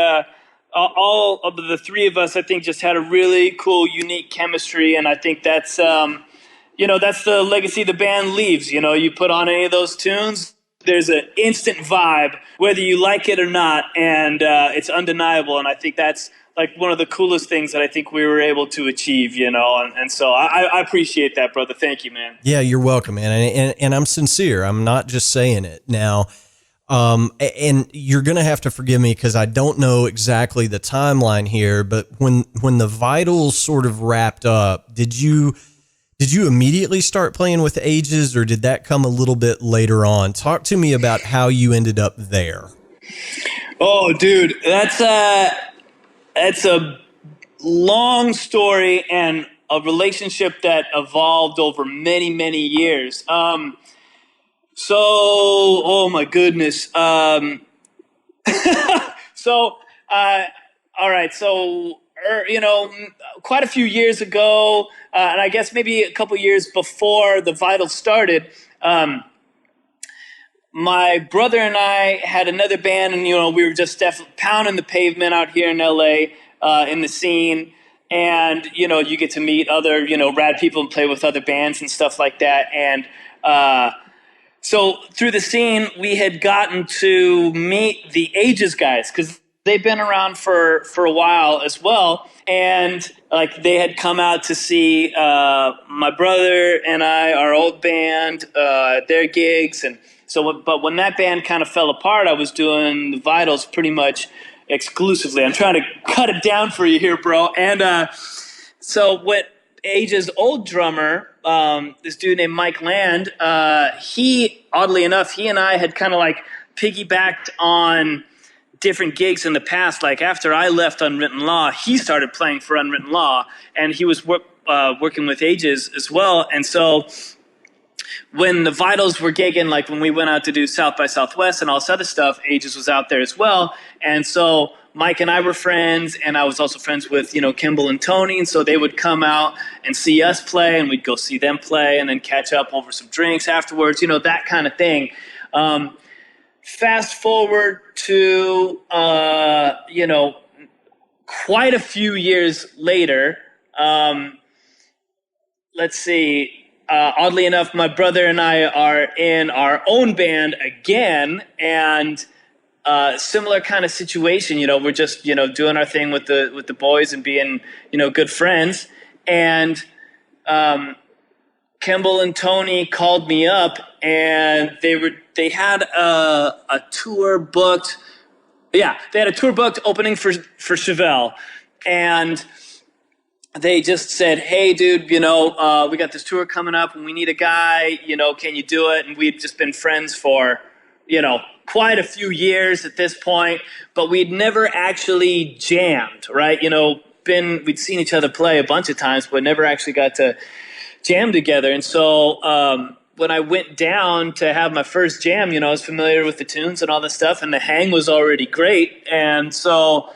all of the three of us, I think, just had a really cool, unique chemistry, and I think that's that's the legacy the band leaves. You put on any of those tunes, there's an instant vibe, whether you like it or not, and it's undeniable. And I think that's one of the coolest things that I think we were able to achieve, and so I appreciate that, brother. Thank you, man. Yeah, you're welcome, man. And I'm sincere. I'm not just saying it. Now, and you're going to have to forgive me because I don't know exactly the timeline here, but when the Vitals sort of wrapped up, did you immediately start playing with Aeges, or did that come a little bit later on? Talk to me about how you ended up there. Oh, dude, that's a long story and a relationship that evolved over many, many years. Oh my goodness. All right. So, quite a few years ago, and I guess maybe a couple years before the Vitals started, my brother and I had another band, and we were just definitely pounding the pavement out here in LA, in the scene, and you get to meet other rad people and play with other bands and stuff like that. And So through the scene, we had gotten to meet the Aeges guys because they've been around for a while as well. And like they had come out to see my brother and I, our old band, their gigs. And so, but when that band kind of fell apart, I was doing the Vitals pretty much exclusively. I'm trying to cut it down for you here, bro. And so what Aeges' old drummer, this dude named Mike Land, he, oddly enough, he and I had kind of like piggybacked on different gigs in the past. Like after I left Unwritten Law, he started playing for Unwritten Law, and he was working with Aeges as well. And so when the Vitals were gigging, like when we went out to do South by Southwest and all this other stuff, Aeges was out there as well. And so Mike and I were friends, and I was also friends with, Kimball and Tony. And so they would come out and see us play, and we'd go see them play and then catch up over some drinks afterwards, that kind of thing. Fast forward to, quite a few years later. Let's see. Oddly enough, my brother and I are in our own band again, and similar kind of situation. We're just doing our thing with the boys and being good friends. And Kimball and Tony called me up, and they had a tour booked. Yeah, they had a tour booked opening for Chevelle, and they just said, "Hey, dude, we got this tour coming up, and we need a guy. Can you do it?" And we'd just been friends for, quite a few years at this point, but we'd never actually jammed, right? We'd seen each other play a bunch of times, but never actually got to jam together. And so when I went down to have my first jam, I was familiar with the tunes and all this stuff, and the hang was already great. And so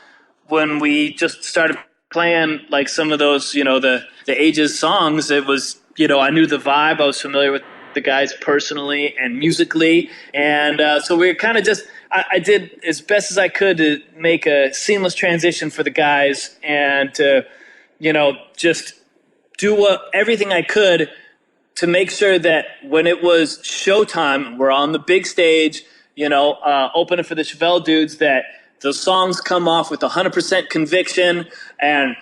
when we just started playing like some of those, the Aeges songs, it was, I knew the vibe. I was familiar with the guys personally and musically. And so we were kind of just, I did as best as I could to make a seamless transition for the guys and to, just do everything I could to make sure that when it was showtime, we're on the big stage, opening for the Chevelle dudes, that the songs come off with 100% conviction. And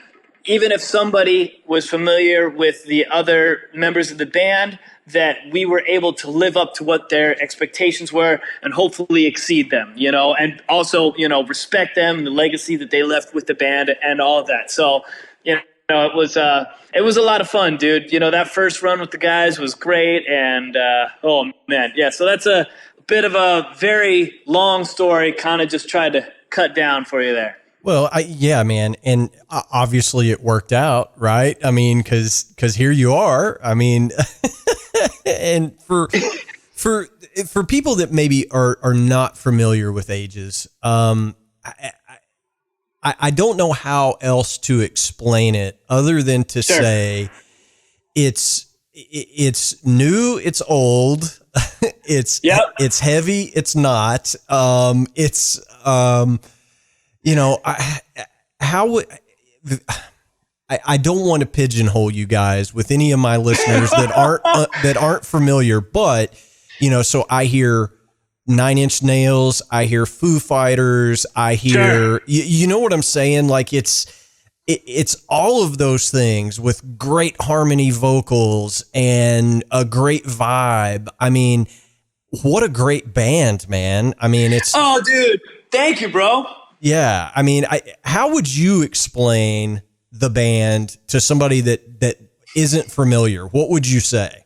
even if somebody was familiar with the other members of the band, that we were able to live up to what their expectations were and hopefully exceed them, and also, respect them and the legacy that they left with the band and all of that. So, it was a lot of fun, dude. That first run with the guys was great. And, oh man. Yeah. So that's a bit of a very long story, kind of just tried to cut down for you there. Well, yeah, man. And obviously it worked out, right? I mean, cause here you are. I mean, and for people that maybe are not familiar with Aeges, I don't know how else to explain it other than to say it's new, it's old, it's heavy, it's not, I don't want to pigeonhole you guys with any of my listeners that aren't familiar, but so I hear Nine Inch Nails, I hear Foo Fighters, I hear you know what I'm saying? Like it's all of those things with great harmony vocals and a great vibe. I mean, what a great band, man. I mean, oh dude, thank you, bro. Yeah. I mean, how would you explain the band to somebody that isn't familiar? What would you say?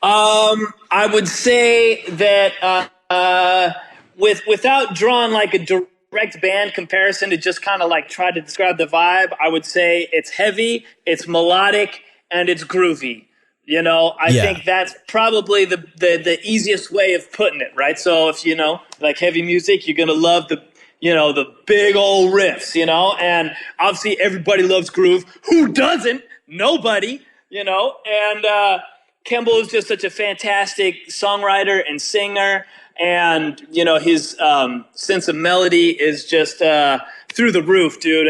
I would say that without drawing like a direct band comparison to just kind of like try to describe the vibe, I would say it's heavy, it's melodic, and it's groovy. I think that's probably the easiest way of putting it, right? So if like heavy music, you're gonna love the big old riffs, and obviously everybody loves groove. Who doesn't? Nobody, and Kimball is just such a fantastic songwriter and singer, and his sense of melody is just through the roof, dude.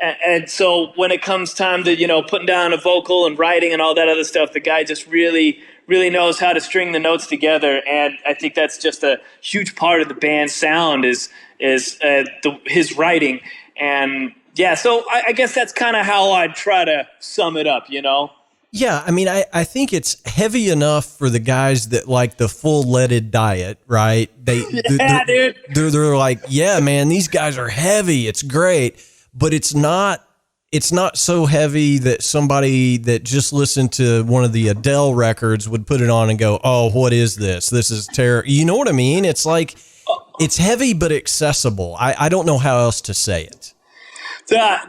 And so when it comes time to putting down a vocal and writing and all that other stuff, the guy just really, really knows how to string the notes together, and I think that's just a huge part of the band's sound is his writing. And yeah, so I guess that's kind of how I'd try to sum it up, Yeah, I mean, I think it's heavy enough for the guys that like the full leaded diet, right? Dude. They're like, yeah, man, these guys are heavy. It's great, but it's not so heavy that somebody that just listened to one of the Adele records would put it on and go, oh, what is this? This is terrible. You know what I mean? It's like, it's heavy but accessible. I don't know how else to say it.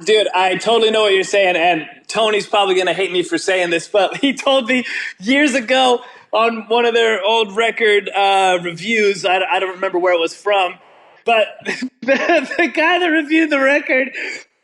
Dude, I totally know what you're saying, and Tony's probably going to hate me for saying this, but he told me years ago on one of their old record reviews, I don't remember where it was from, but the guy that reviewed the record,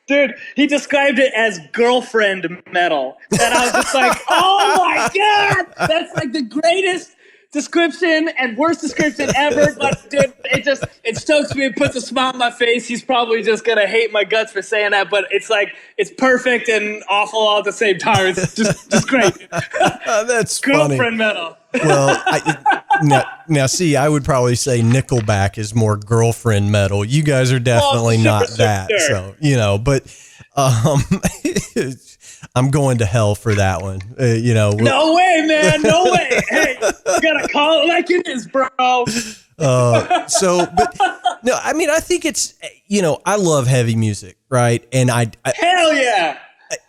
dude, he described it as girlfriend metal, and I was just like, oh my God, that's like the greatest description and worst description ever, but dude, it stokes me and puts a smile on my face. He's probably just gonna hate my guts for saying that, but it's like it's perfect and awful all at the same time. It's just great. That's girlfriend funny. metal. Well, now see, I would probably say Nickelback is more girlfriend metal. You guys are definitely not that. So, but I'm going to hell for that one. No way, man. No way. Hey, you gotta call it like it is, bro. But no, I mean, I think it's, I love heavy music, right? And I hell yeah.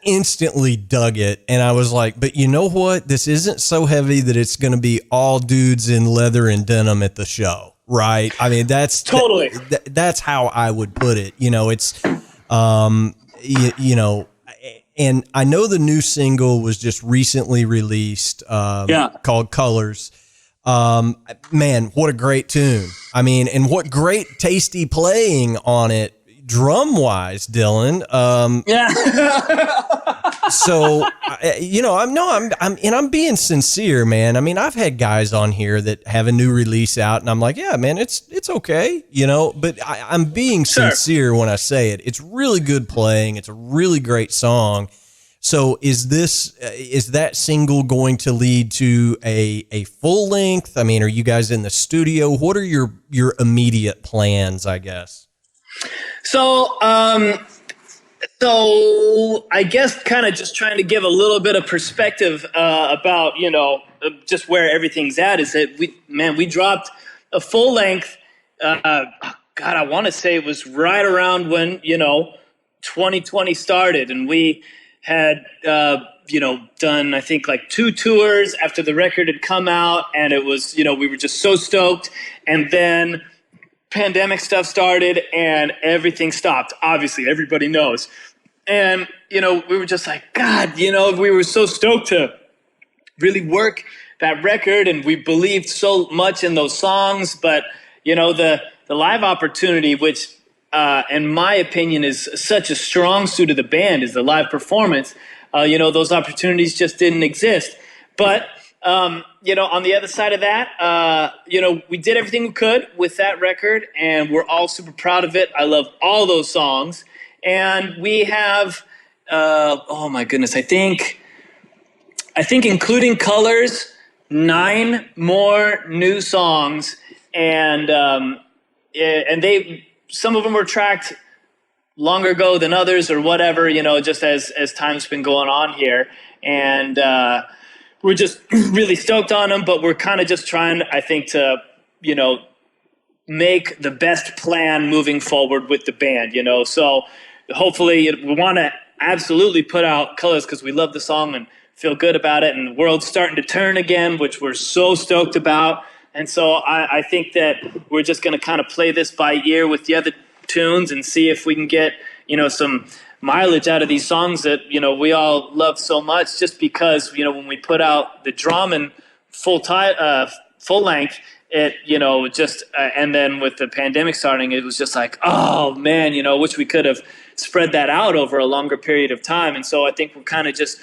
instantly dug it. And I was like, but you know what? This isn't so heavy that it's going to be all dudes in leather and denim at the show, right? I mean, that's totally, that's how I would put it. It's, and I know the new single was just recently released, called Colors. Man, what a great tune. I mean, and what great tasty playing on it drum wise, Dylan. So, I'm being sincere, man. I mean, I've had guys on here that have a new release out and I'm like, yeah, man, it's okay, but I'm being sincere when I say it. It's really good playing. It's a really great song. So is that single going to lead to a full length? I mean, are you guys in the studio? What are your immediate plans, I guess? So I guess kind of just trying to give a little bit of perspective about, just where everything's at is that we dropped a full length. God, I want to say it was right around when, 2020 started, and we had, done, I think, like 2 tours after the record had come out, and it was, we were just so stoked. And then pandemic stuff started and everything stopped. Obviously, everybody knows. And, we were just like, God, we were so stoked to really work that record, and we believed so much in those songs. But, the live opportunity, which, in my opinion, is such a strong suit of the band, is the live performance. Those opportunities just didn't exist. But, on the other side of that, we did everything we could with that record, and we're all super proud of it. I love all those songs. And we have, oh my goodness, I think including Colors, 9 more new songs, and some of them were tracked longer ago than others or whatever, just as time's been going on here. And we're just really stoked on them, but we're kind of just trying, I think, to, make the best plan moving forward with the band, So hopefully we want to absolutely put out Colors because we love the song and feel good about it. And the world's starting to turn again, which we're so stoked about. And so I think that we're just going to kind of play this by ear with the other tunes and see if we can get, some mileage out of these songs that, we all love so much, just because, when we put out the drum and full length, it, and then with the pandemic starting, it was just like, oh man, wish we could have spread that out over a longer period of time. And so I think we're kind of just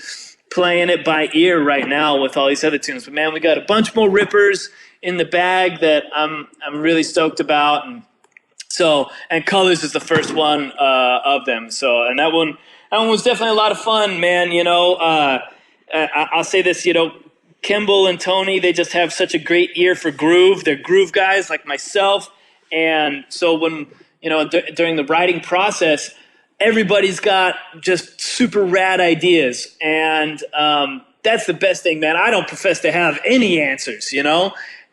playing it by ear right now with all these other tunes. But man, we got a bunch more rippers in the bag that I'm really stoked about, and Colors is the first one of them. So, and that one was definitely a lot of fun, man. I'll say this, Kimball and Tony, they just have such a great ear for groove. They're groove guys like myself. And so when, during the writing process, everybody's got just super rad ideas. And that's the best thing, man. I don't profess to have any answers,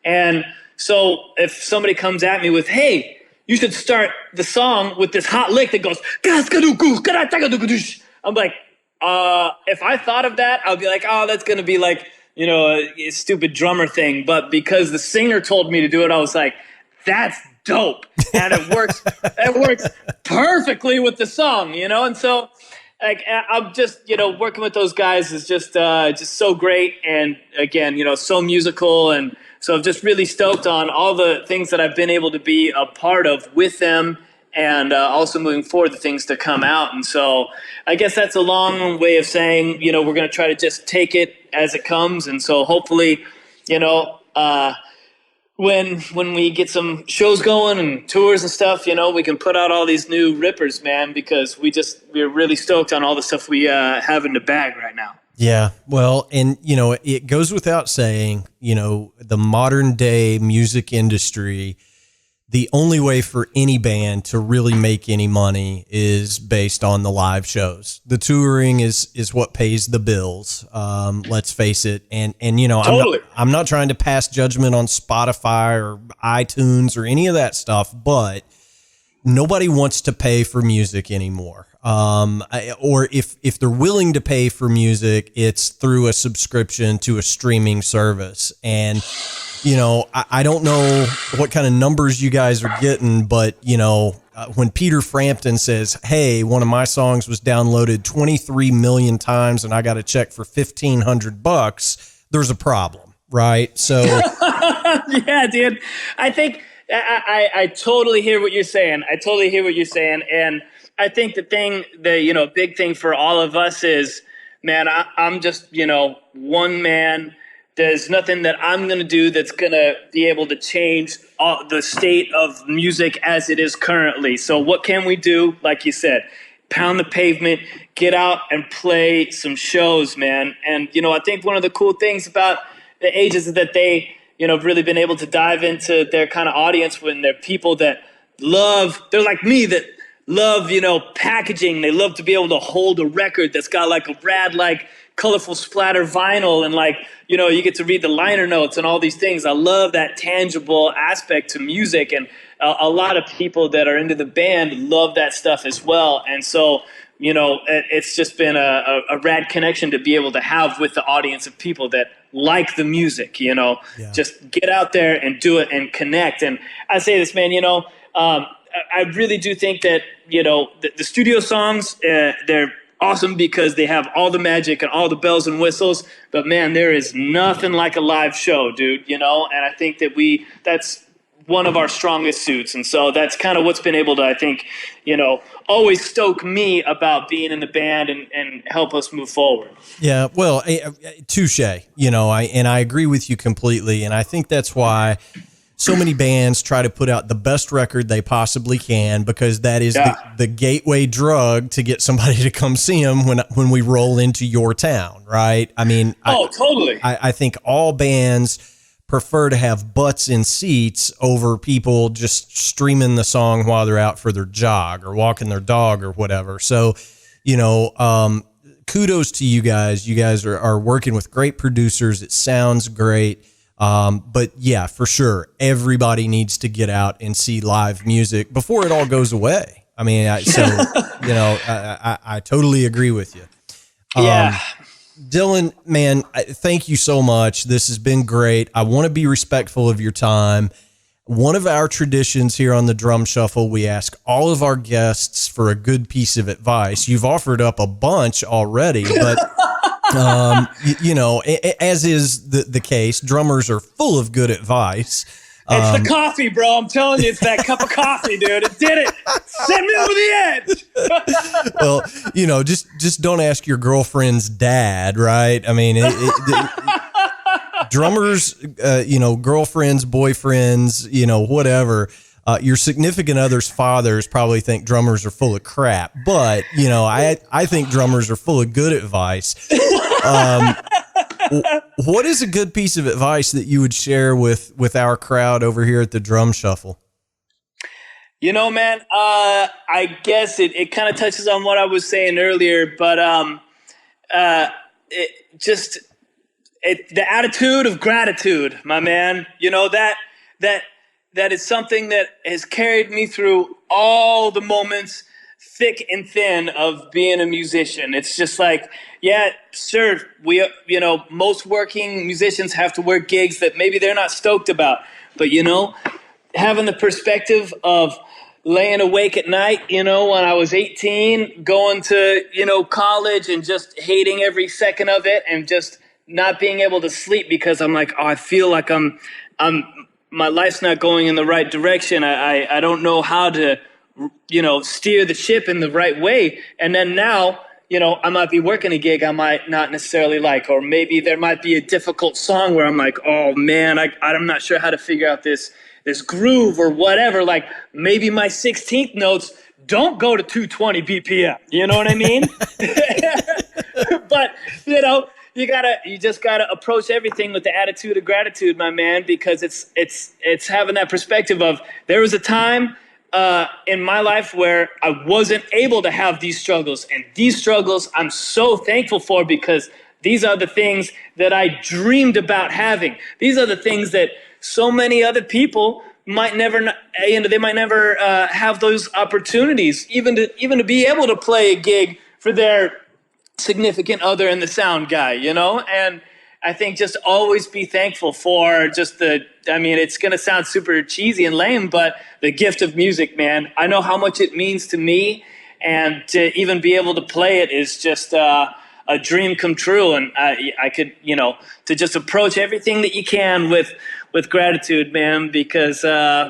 And so if somebody comes at me with, hey, you should start the song with this hot lick that goes, I'm like, if I thought of that, I'll be like, oh, that's going to be like, a stupid drummer thing. But because the singer told me to do it, I was like, that's dope. And it works perfectly with the song, And so like, I'm just, working with those guys is just so great. And again, so musical. And so I'm just really stoked on all the things that I've been able to be a part of with them. And also moving forward, the things to come out. And so I guess that's a long way of saying, we're going to try to just take it as it comes. And so hopefully, when we get some shows going and tours and stuff, we can put out all these new rippers, man, because we're really stoked on all the stuff we have in the bag right now. Yeah. Well, and, it goes without saying, the modern day music industry, the only way for any band to really make any money is based on the live shows. The touring is what pays the bills. Let's face it. And totally. I'm not trying to pass judgment on Spotify or iTunes or any of that stuff, but nobody wants to pay for music anymore. Or if they're willing to pay for music, it's through a subscription to a streaming service. And I don't know what kind of numbers you guys are getting, but, when Peter Frampton says, hey, one of my songs was downloaded 23 million times and I got a check for $1,500, there's a problem, right? So, yeah, dude, I think I totally hear what you're saying. And I think the big thing for all of us is, man, I'm just, one man. There's nothing that I'm going to do that's going to be able to change the state of music as it is currently. So what can we do? Like you said, pound the pavement, get out and play some shows, man. And, I think one of the cool things about the Aeges is that they, have really been able to dive into their kind of audience when they're people that they're like me that love, packaging. They love to be able to hold a record that's got like a rad, like, colorful splatter vinyl and like, you get to read the liner notes and all these things. I love that tangible aspect to music. And a lot of people that are into the band love that stuff as well. And so, it's just been a rad connection to be able to have with the audience of people that like the music, just get out there and do it and connect. And I say this, man, I really do think that, the studio songs, they're awesome because they have all the magic and all the bells and whistles, but man, there is nothing like a live show, dude, and I think that that's one of our strongest suits. And so that's kind of what's been able to, I think, always stoke me about being in the band and help us move forward. Yeah. Well, touche, and I agree with you completely. And I think that's why so many bands try to put out the best record they possibly can, because that is the gateway drug to get somebody to come see them when we roll into your town, right? I mean, totally. I think all bands prefer to have butts in seats over people just streaming the song while they're out for their jog or walking their dog or whatever. So, kudos to you guys. You guys are working with great producers. It sounds great. But yeah, for sure, everybody needs to get out and see live music before it all goes away. I mean, I totally agree with you. Yeah. Dylan, man, thank you so much. This has been great. I want to be respectful of your time. One of our traditions here on the Drum Shuffle, we ask all of our guests for a good piece of advice. You've offered up a bunch already, but as is the case, drummers are full of good advice. It's the coffee, bro. I'm telling you, it's that cup of coffee, dude. It did it. Send me over the edge. Well, just don't ask your girlfriend's dad, right? I mean, drummers, girlfriends, boyfriends, whatever. Your significant other's fathers probably think drummers are full of crap, but I think drummers are full of good advice. What is a good piece of advice that you would share with our crowd over here at the Drum Shuffle? You know, man, I guess it kind of touches on what I was saying earlier, but the attitude of gratitude, my man. You know, that is something that has carried me through all the moments, thick and thin, of being a musician. It's just like, yeah, sure, most working musicians have to work gigs that maybe they're not stoked about, but having the perspective of laying awake at night, when I was 18, going to, college and just hating every second of it and just not being able to sleep because I'm like, oh, I feel like my life's not going in the right direction. I don't know how to, steer the ship in the right way. And then now, I might be working a gig I might not necessarily like, or maybe there might be a difficult song where I'm like, oh man, I'm not sure how to figure out this groove or whatever. Like maybe my 16th notes don't go to 220 BPM. You know what I mean? But you just gotta approach everything with the attitude of gratitude, my man, because it's having that perspective of there was a time in my life where I wasn't able to have these struggles, and these struggles I'm so thankful for because these are the things that I dreamed about having. These are the things that so many other people might never have those opportunities, even to be able to play a gig for their significant other and the sound guy, and I think just always be thankful for just it's going to sound super cheesy and lame, but the gift of music, man. I know how much it means to me, and to even be able to play it is just a dream come true. And I could, to just approach everything that you can with gratitude, man, because there's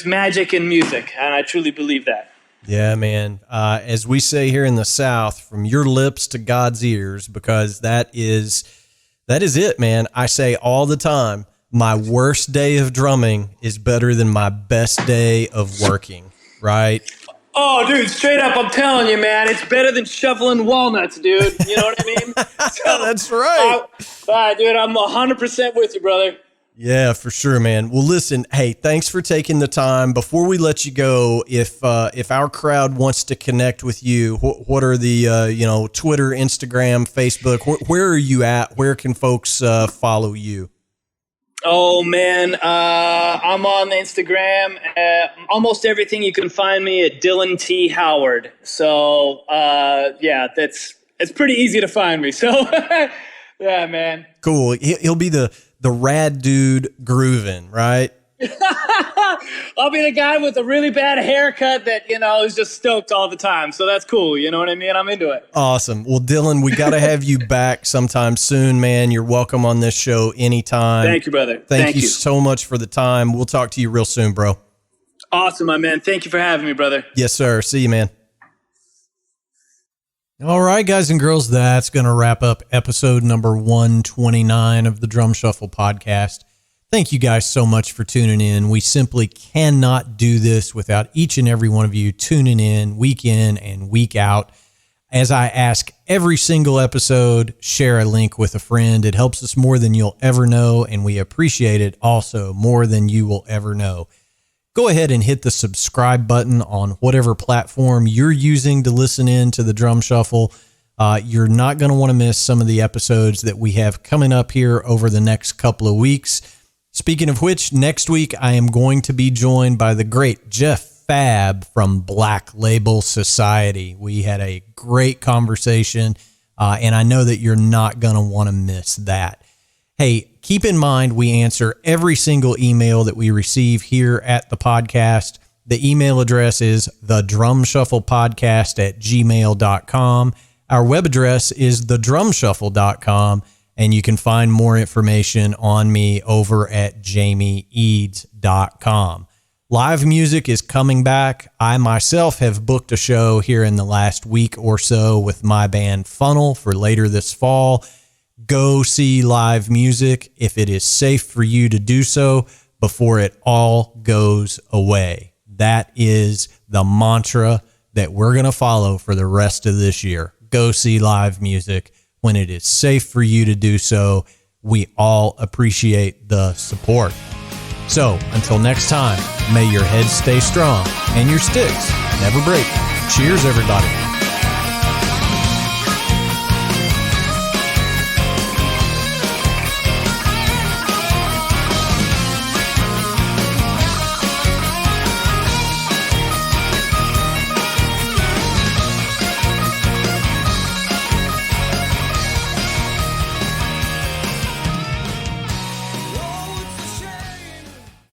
magic in music, and I truly believe that. Yeah, man. As we say here in the South, from your lips to God's ears, because that is it, man. I say all the time, my worst day of drumming is better than my best day of working, right? Oh, dude, straight up, I'm telling you, man, it's better than shoveling walnuts, dude. You know what I mean? So, that's right. Dude, I'm 100% with you, brother. Yeah, for sure, man. Well, listen, hey, thanks for taking the time. Before we let you go, if our crowd wants to connect with you, what are the Twitter, Instagram, Facebook? Where are you at? Where can folks follow you? Oh man, I'm on the Instagram. Almost everything you can find me at Dylan T. Howard. So it's pretty easy to find me. So yeah, man. Cool. He'll be the rad dude grooving, right? I'll be the guy with a really bad haircut that, is just stoked all the time. So that's cool. You know what I mean? I'm into it. Awesome. Well, Dylan, we got to have you back sometime soon, man. You're welcome on this show anytime. Thank you, brother. Thank you so much for the time. We'll talk to you real soon, bro. Awesome, my man. Thank you for having me, brother. Yes, sir. See you, man. All right, guys and girls, that's going to wrap up episode number 129 of the Drum Shuffle podcast. Thank you guys so much for tuning in. We simply cannot do this without each and every one of you tuning in and week out. As I ask every single episode, share a link with a friend. It helps us more than you'll ever know, and we appreciate it also more than you will ever know. Go ahead and hit the subscribe button on whatever platform you're using to listen in to the Drum Shuffle. You're not going to want to miss some of the episodes that we have coming up here over the next couple of weeks. Speaking of which, next week I am going to be joined by the great Jeff Fab from Black Label Society. We had a great conversation, and I know that you're not going to want to miss that. Hey, keep in mind we answer every single email that we receive here at the podcast. The email address is thedrumshufflepodcast@gmail.com. Our web address is thedrumshuffle.com, and you can find more information on me over at jamieeads.com. Live music is coming back. I myself have booked a show here in the last week or so with my band Funnel for later this fall. Go see live music if it is safe for you to do so before it all goes away. That is the mantra that we're going to follow for the rest of this year. Go see live music when it is safe for you to do so. We all appreciate the support. So until next time, may your heads stay strong and your sticks never break. Cheers, everybody.